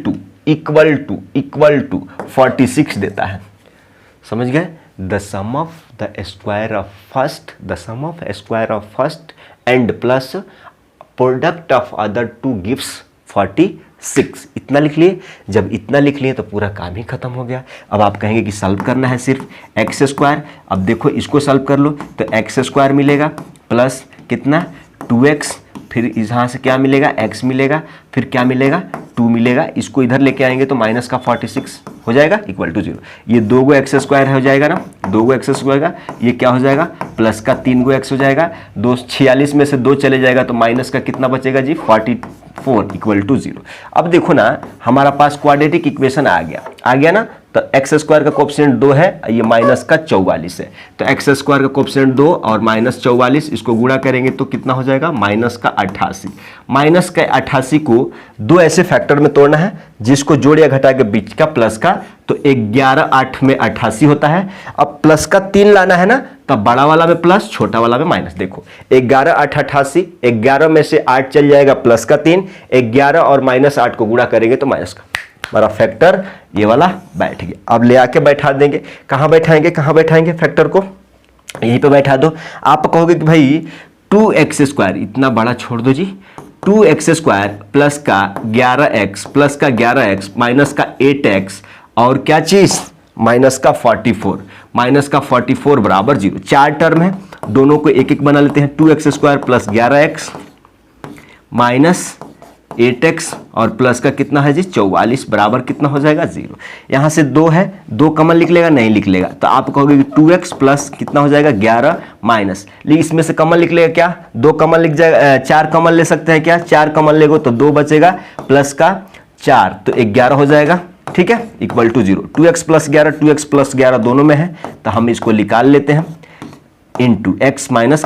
टू 46 देता है, समझ गए। The sum of square of first and plus product of other 2 gives 46, इतना लिख लिए। जब इतना लिख लिए तो पूरा काम ही खत्म हो गया। अब आप कहेंगे कि सॉल्व करना है सिर्फ x²। अब देखो इसको सॉल्व कर लो तो x² मिलेगा प्लस कितना 2x, फिर यहाँ से क्या मिलेगा, x मिलेगा, फिर क्या मिलेगा 2 मिलेगा, इसको इधर लेके आएंगे तो माइनस का 46 हो जाएगा इक्वल टू 0। ये 2 गो x² हो जाएगा ना, 2 गो x होगा, ये क्या हो जाएगा प्लस का 3 गो x हो जाएगा, 46 में से 2 चले जाएगा तो माइनस का कितना बचेगा जी 44 इक्वल टू 0। अब देखो ना हमारा पास क्वाड्रेटिक इक्वेशन आ गया ना, तो x² का कोएफिशिएंट 2 है, ये माइनस का 44 है, तो x² का कोएफिशिएंट 2 और माइनस 44, इसको गुणा करेंगे तो कितना हो जाएगा माइनस का 88। माइनस का 88 को 2 ऐसे फैक्टर में तोड़ना है जिसको जोड़ या घटा के बीच का प्लस का, तो 11 8 में 88 होता है। अब प्लस का 3 लाना है ना, तब बड़ा वाला में प्लस, छोटा वाला में माइनस। देखो 11 8 88, 11 में से 8 चल जाएगा प्लस का 3, 11 और माइनस 8 को गुणा करेंगे तो माइनस का, हमारा फैक्टर ये वाला बैठ गया। अब ले आके बैठा देंगे, कहाँ बैठाएंगे फैक्टर को, यहीं पे बैठा दो। आप कहोगे कि भाई 2x² इतना बड़ा छोड़ दो जी, 2x² प्लस का 11x प्लस का 11x माइनस का 8x और क्या चीज माइनस का 44 बराबर 0। 4 टर्म है, दोनों को एक एक बना लेते हैं। 2x² plus 11x minus 8x और प्लस का कितना है जी 44 बराबर कितना हो जाएगा 0। यहाँ से 2 है, 2 कॉमन लिख लेगा, नहीं लिख लेगा तो आप कहोगे कि 2x प्लस कितना हो जाएगा 11 माइनस, इसमें से कॉमन लिख लेगा क्या, 2 कॉमन लिख जाएगा, 4 कॉमन ले सकते हैं क्या, 4 कॉमन लेगो तो 2 बचेगा प्लस का 4 तो 11 हो जाएगा, ठीक है इक्वल टू 0। 2x प्लस 11 दोनों में है तो हम इसको निकाल लेते हैं इंटू x माइनस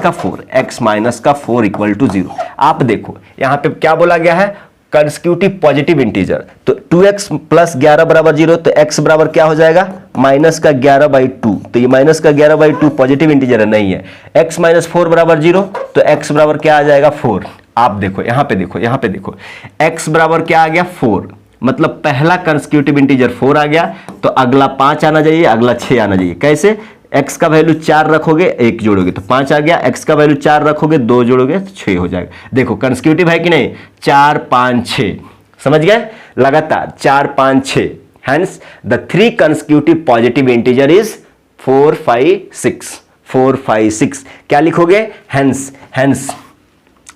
का 4 इक्वल टू 0। आप देखो यहाँ पे क्या बोला गया है, कंसेक्यूटिव पॉजिटिव इंटीजर, तो 2x प्लस 11 बराबर 0, तो x बराबर क्या हो जाएगा माइनस का 11/2, तो ये माइनस का 11/2 पॉजिटिव इंटीजर नहीं है। x माइनस 4 बराबर 0, तो x बराबर क्या आ जाएगा 4। आप देखो यहाँ पे देखो, यहाँ पे देखो x बराबर क्या आ गया 4, मतलब पहला कंसेक्यूटिव इंटीजर 4 आ गया, तो अगला 5 आना चाहिए, अगला 6 आना चाहिए। कैसे, x का वैल्यू 4 रखोगे 1 जोड़ोगे तो 5 आ गया, x का वैल्यू 4 रखोगे 2 जोड़ोगे तो 6 हो जाएगा। देखो कंसेक्यूटिव है कि नहीं, 4 5 6, समझ गए, लगातार 4 5 6। Hence the 3 consecutive positive integer is 4 5 6, 4 5 6। क्या लिखोगे, हेंस हेंस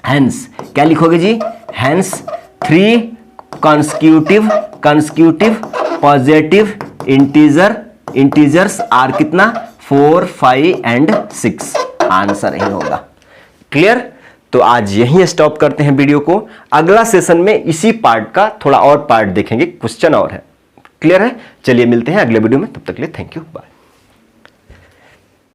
हेंस क्या लिखोगे जी, hence 3 consecutive positive integers are कितना 4 5 एंड 6, आंसर ही होगा। क्लियर, तो आज यहीं स्टॉप करते हैं वीडियो को, अगला सेशन में इसी पार्ट का थोड़ा और पार्ट देखेंगे, क्वेश्चन और है। क्लियर है, चलिए मिलते हैं अगले वीडियो में, तब तक के लिए थैंक यू, बाय।